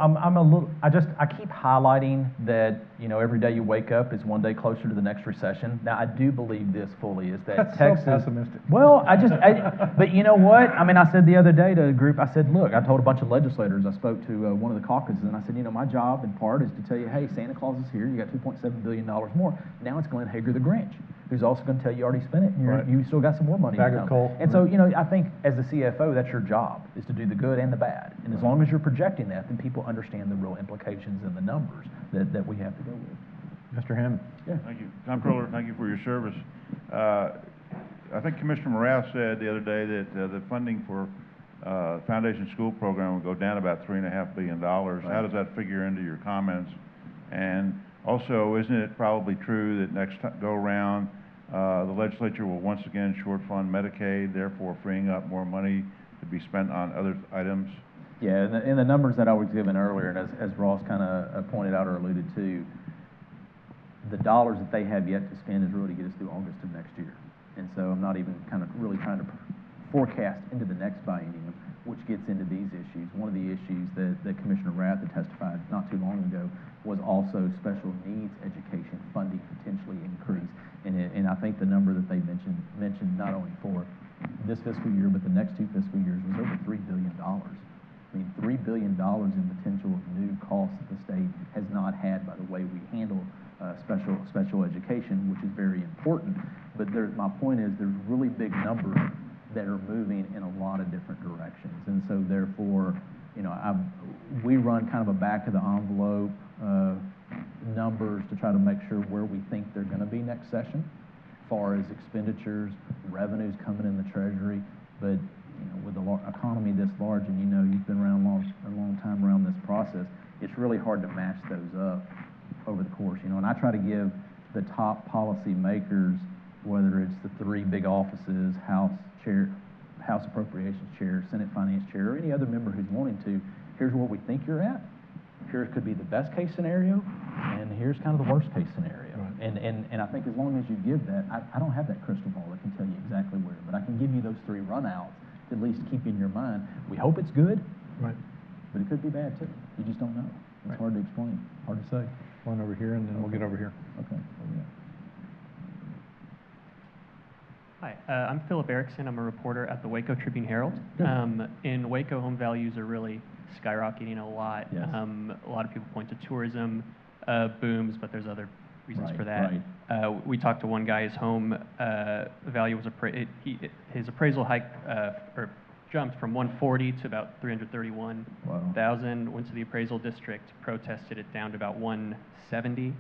S3: I keep highlighting that, every day you wake up is one day closer to the next recession. Now, I do believe this fully, is that
S2: That's
S3: Texas.
S2: so pessimistic.
S3: Well, but you know what? I said the other day to a group, I said, look, I told a bunch of legislators, I spoke to one of the caucuses, and I said, my job in part is to tell you, hey, Santa Claus is here, you got $2.7 billion more. Now it's Glenn Hegar the Grinch, who's also going to tell you already spent it, and
S2: Right.
S3: you still got some more money.
S2: Bag of coal.
S3: And so, I think as the CFO, that's your job, is to do the good and the bad. And as long as you're projecting that, then people understand the real implications and the numbers that we have to go with.
S2: Mr. Hammond.
S3: Yeah.
S5: Thank you. Comptroller, thank you for your service. I think Commissioner Morales said the other day that the funding for Foundation School Program will go down about $3.5 billion.
S3: Right.
S5: How does that figure into your comments? And also, isn't it probably true that next go around, the legislature will once again short fund Medicaid, therefore freeing up more money to be spent on other items?
S3: Yeah, and the numbers that I was given earlier, and as Ross kind of pointed out or alluded to, the dollars that they have yet to spend is really to get us through August of next year. And so I'm not even kind of really trying to forecast into the next biennium, which gets into these issues. One of the issues that Commissioner Rath had testified not too long ago was also special needs education funding potentially increase. And I think the number that they mentioned not only for this fiscal year, but the next 2 fiscal years was over $3 billion. $3 billion in potential new costs that the state has not had by the way we handle special education, which is very important. But my point is there's really big numbers that are moving in a lot of different directions. And so therefore, we run kind of a back of the envelope numbers to try to make sure where we think they're going to be next session, as far as expenditures, revenues coming in the Treasury. But with the economy this large, and you've been around a long time around this process, it's really hard to match those up over the course. And I try to give the top policy makers, whether it's the 3 big offices, House Appropriations Chair, Senate Finance Chair, or any other member who's wanting to, here's where we think you're at. Here could be the best case scenario, and here's kind of the worst case scenario. Right. And I think as long as you give that, I don't have that crystal ball that can tell you exactly where, but I can give you those 3 runouts to at least keep in your mind. We hope it's good,
S2: Right.
S3: but it could be bad too. You just don't know. It's
S2: Right.
S3: hard to explain, hard to say.
S2: One over here, and then we'll get over here.
S3: Okay.
S6: Hi, I'm Philip Erickson. I'm a reporter at the Waco Tribune Herald. In Waco, home values are really skyrocketing a lot.
S3: Yes.
S6: A lot of people point to tourism booms, but there's other reasons for that.
S3: Right.
S6: We talked to one guy. His home value was his appraisal hike or jumped from 140 to about 331,000. Went to the appraisal district, protested it down to about 170.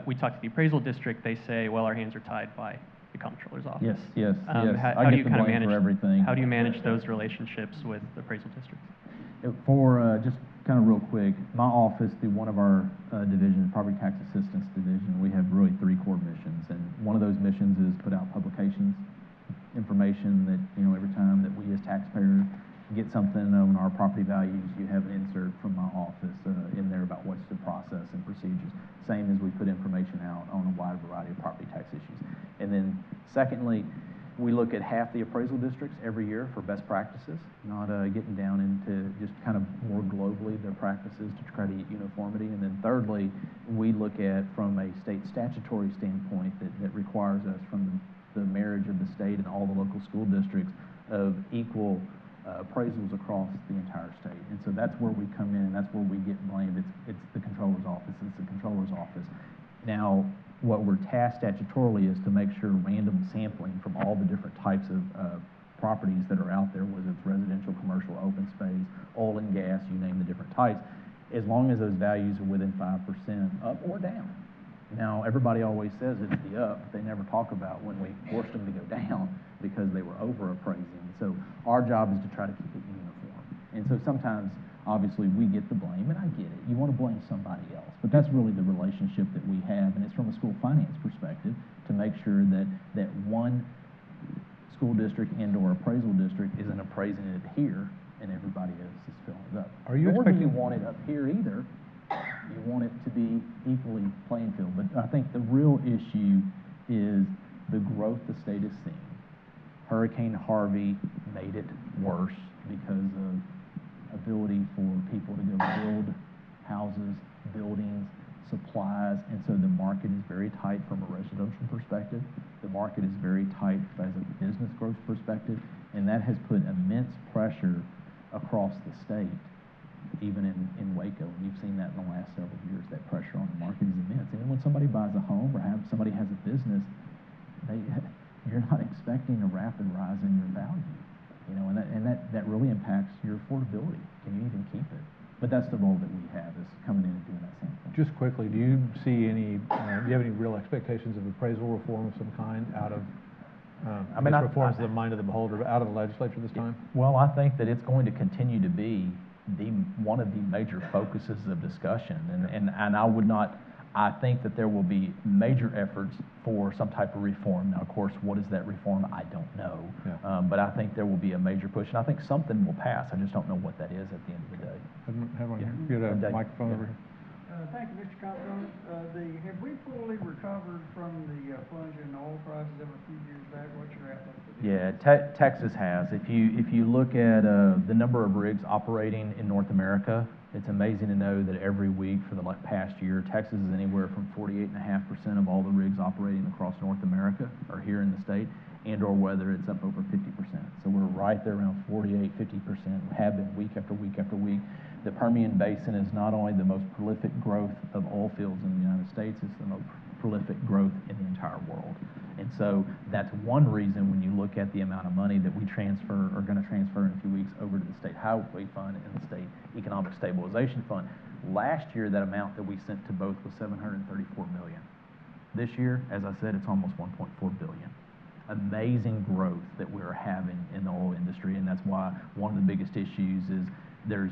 S6: We talked to the appraisal district. They say, well, our hands are tied by the comptroller's office.
S3: Yes.
S6: How do you kind of manage
S3: everything?
S6: How do you manage those relationships with the appraisal districts?
S3: For just kind of real quick, my office, through one of our divisions, Property Tax Assistance Division, we have really 3 core missions, and one of those missions is put out publications, information that every time that we as taxpayers get something on our property values, you have an insert from my office in there about what's the process and procedures. Same as we put information out on a wide variety of property tax issues. And then secondly, we look at half the appraisal districts every year for best practices, not getting down into just kind of more globally their practices to try to get uniformity. And then thirdly, we look at from a state statutory standpoint that requires us from the marriage of the state and all the local school districts of equal appraisals across the entire state. And so that's where we come in, and that's where we get blamed. It's the comptroller's office. It's the comptroller's office. Now, what we're tasked statutorily is to make sure random sampling from all the different types of properties that are out there, whether it's residential, commercial, open space, oil and gas, you name the different types, as long as those values are within 5% up or down. Now, everybody always says it's the up, but they never talk about when we forced them to go down because they were over appraising. So our job is to try to keep it uniform. And so sometimes obviously we get the blame, and I get it. You want to blame somebody else, but that's really the relationship that we have, and it's from a school finance perspective to make sure that one school district and/or appraisal district isn't appraising it here and everybody else is filling it up.
S2: Are you
S3: Nor do you
S2: expecting-
S3: want it up here either. You want it to be equally playing field. But I think the real issue is the growth the state is seeing. Hurricane Harvey made it worse because of ability for people to go build houses, buildings, supplies, and so the market is very tight from a residential perspective. The market is very tight as a business growth perspective, and that has put immense pressure across the state, even in Waco. And you've seen that in the last several years. That pressure on the market is immense. And when somebody buys a home or somebody has a business, you're not expecting a rapid rise in your value, and that really impacts your affordability. Can you even keep it? But that's the role that we have, is coming in and doing that same thing.
S2: Just quickly, do you see do you have any real expectations of appraisal reform of some kind out of, reforms to the mind of the beholder, out of the legislature this time?
S3: Well, I think that it's going to continue to be one of the major focuses of discussion, and I think that there will be major efforts for some type of reform. Now, of course, what is that reform? I don't know.
S2: Yeah.
S3: But I think there will be a major push, and I think something will pass. I just don't know what that is at the end of the day.
S2: Have one
S3: Yeah.
S2: here. Get a
S3: Dave.
S2: microphone over here.
S7: Thank you, Mr. Comptroller. Have we fully recovered from the plunge in oil prices of a few years back? What's your outlook for this?
S3: Yeah, Texas has. If you look at the number of rigs operating in North America, it's amazing to know that every week for the past year, Texas is anywhere from 48.5% of all the rigs operating across North America are here in the state, and/or whether it's up over 50%. So we're right there around 48, 50%. We have been week after week after week. The Permian Basin is not only the most prolific growth of oil fields in the United States, it's the most prolific growth in the entire world. And so that's one reason when you look at the amount of money that we are going to transfer in a few weeks over to the State Highway Fund and the State Economic Stabilization Fund. Last year, that amount that we sent to both was $734 million. This year, as I said, it's almost $1.4 billion. Amazing growth that we're having in the oil industry, and that's why one of the biggest issues is there's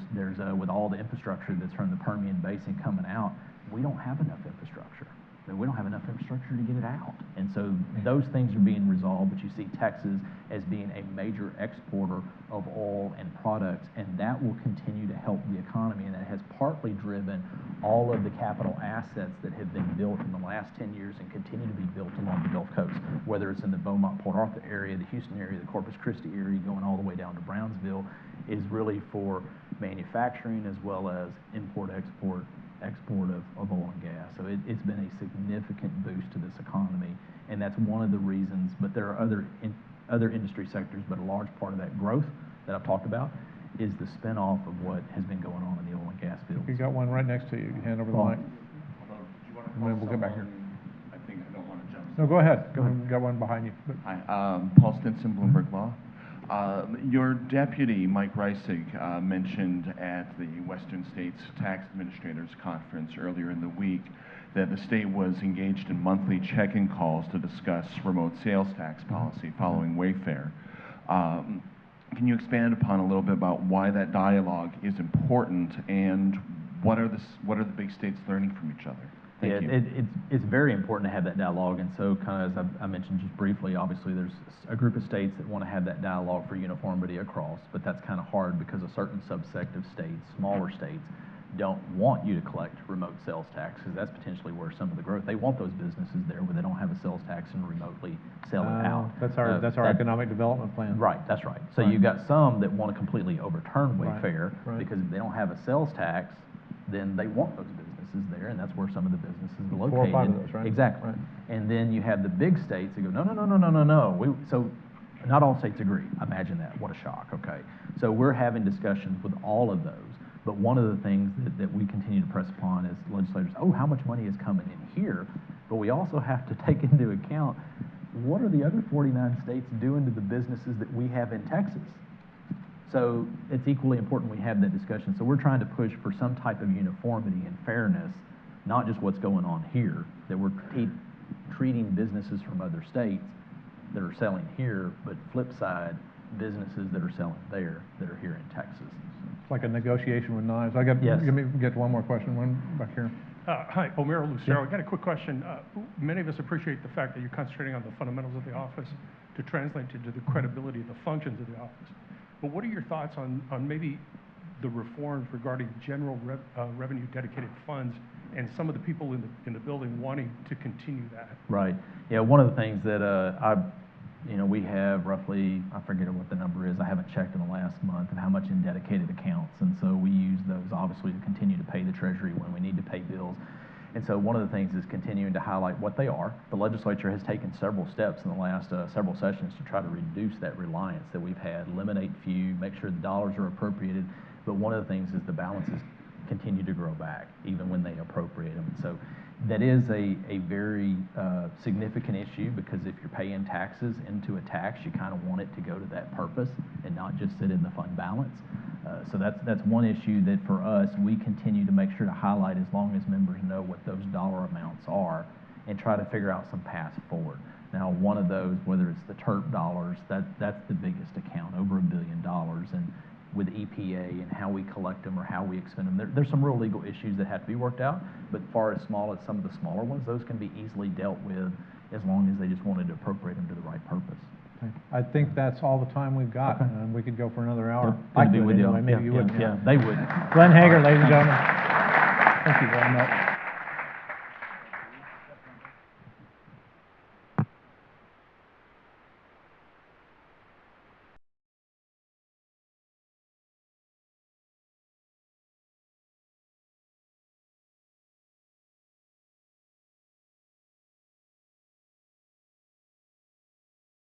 S3: with all the infrastructure that's from the Permian Basin coming out, we don't have enough infrastructure. We don't have enough infrastructure to get it out. And so those things are being resolved, but you see Texas as being a major exporter of oil and products, and that will continue to help the economy, and that has partly driven all of the capital assets that have been built in the last 10 years and continue to be built along the Gulf Coast, whether it's in the Beaumont, Port Arthur area, the Houston area, the Corpus Christi area, going all the way down to Brownsville, is really for manufacturing as well as export of oil and gas. So it's been a significant boost to this economy, and that's one of the reasons. But there are other industry sectors, but a large part of that growth that I've talked about is the spinoff of what has been going on in the oil and gas fields.
S2: You got one right next to you. Hand over the mic. And then we'll get back here.
S8: I think I don't want to jump.
S2: No, go ahead. Go ahead. Got one behind you.
S8: Hi, Paul Stinson, Bloomberg Law. Your deputy, Mike Reisig, mentioned at the Western States Tax Administrators Conference earlier in the week that the state was engaged in monthly check-in calls to discuss remote sales tax policy following Wayfair. Can you expand upon a little bit about why that dialogue is important, and what are the big states learning from each other? Thank you.
S3: It's very important to have that dialogue, and so kind of as I mentioned just briefly, obviously there's a group of states that want to have that dialogue for uniformity across, but that's kind of hard because a certain subsect of states, smaller states, don't want you to collect remote sales tax, because that's potentially where some of the growth, they want those businesses there where they don't have a sales tax and remotely sell it out.
S2: That's our economic development plan.
S3: Right, that's right. So
S2: Right.
S3: You've got some that want to completely overturn
S2: Right,
S3: Wayfair
S2: right.
S3: because if they don't have a sales tax, then they want those businesses there, and that's where some of the businesses are located.
S2: 4 or 5 of those, right?
S3: Exactly.
S2: Right.
S3: And then you have the big states that go, no. So not all states agree. Imagine that. What a shock, okay? So we're having discussions with all of those, but one of the things that we continue to press upon as legislators, how much money is coming in here? But we also have to take into account, what are the other 49 states doing to the businesses that we have in Texas? So it's equally important we have that discussion. So we're trying to push for some type of uniformity and fairness, not just what's going on here, that we're treating businesses from other states that are selling here, but flip side, businesses that are selling there that are here in Texas.
S2: It's like a negotiation with knives. Let me get one more question, one back here.
S9: Hi, Omero Lucero. I got a quick question. Many of us appreciate the fact that you're concentrating on the fundamentals of the office to translate into the credibility of the functions of the office. But what are your thoughts on maybe the reforms regarding general revenue dedicated funds and some of the people in the building wanting to continue that?
S3: Right. Yeah, one of the things that we have roughly, I forget what the number is, I haven't checked in the last month, of how much in dedicated accounts. And so we use those obviously to continue to pay the Treasury when we need to pay bills. And so one of the things is continuing to highlight what they are. The legislature has taken several steps in the last several sessions to try to reduce that reliance that we've had, eliminate few, make sure the dollars are appropriated. But one of the things is the balances continue to grow back, even when they appropriate them. So that is a very significant issue, because if you're paying taxes into a tax, you kind of want it to go to that purpose and not just sit in the fund balance. So that's one issue that for us, we continue to make sure to highlight as long as members know what those dollar amounts are and try to figure out some paths forward. Now, one of those, whether it's the TERP dollars, that's the biggest account, over $1 billion. And with EPA and how we collect them or how we expend them, there's some real legal issues that have to be worked out. But as far as small as some of the smaller ones, those can be easily dealt with as long as they just wanted to appropriate them to the right purpose.
S2: Okay. I think that's all the time we've got.
S3: Okay.
S2: We could go for another hour.
S3: Yep.
S2: I
S3: Good to be
S2: could
S3: with you.
S2: anyway. Maybe
S3: Yeah,
S2: you would.
S3: yeah, they would.
S2: Glenn Hegar, ladies and gentlemen. Thank you very much.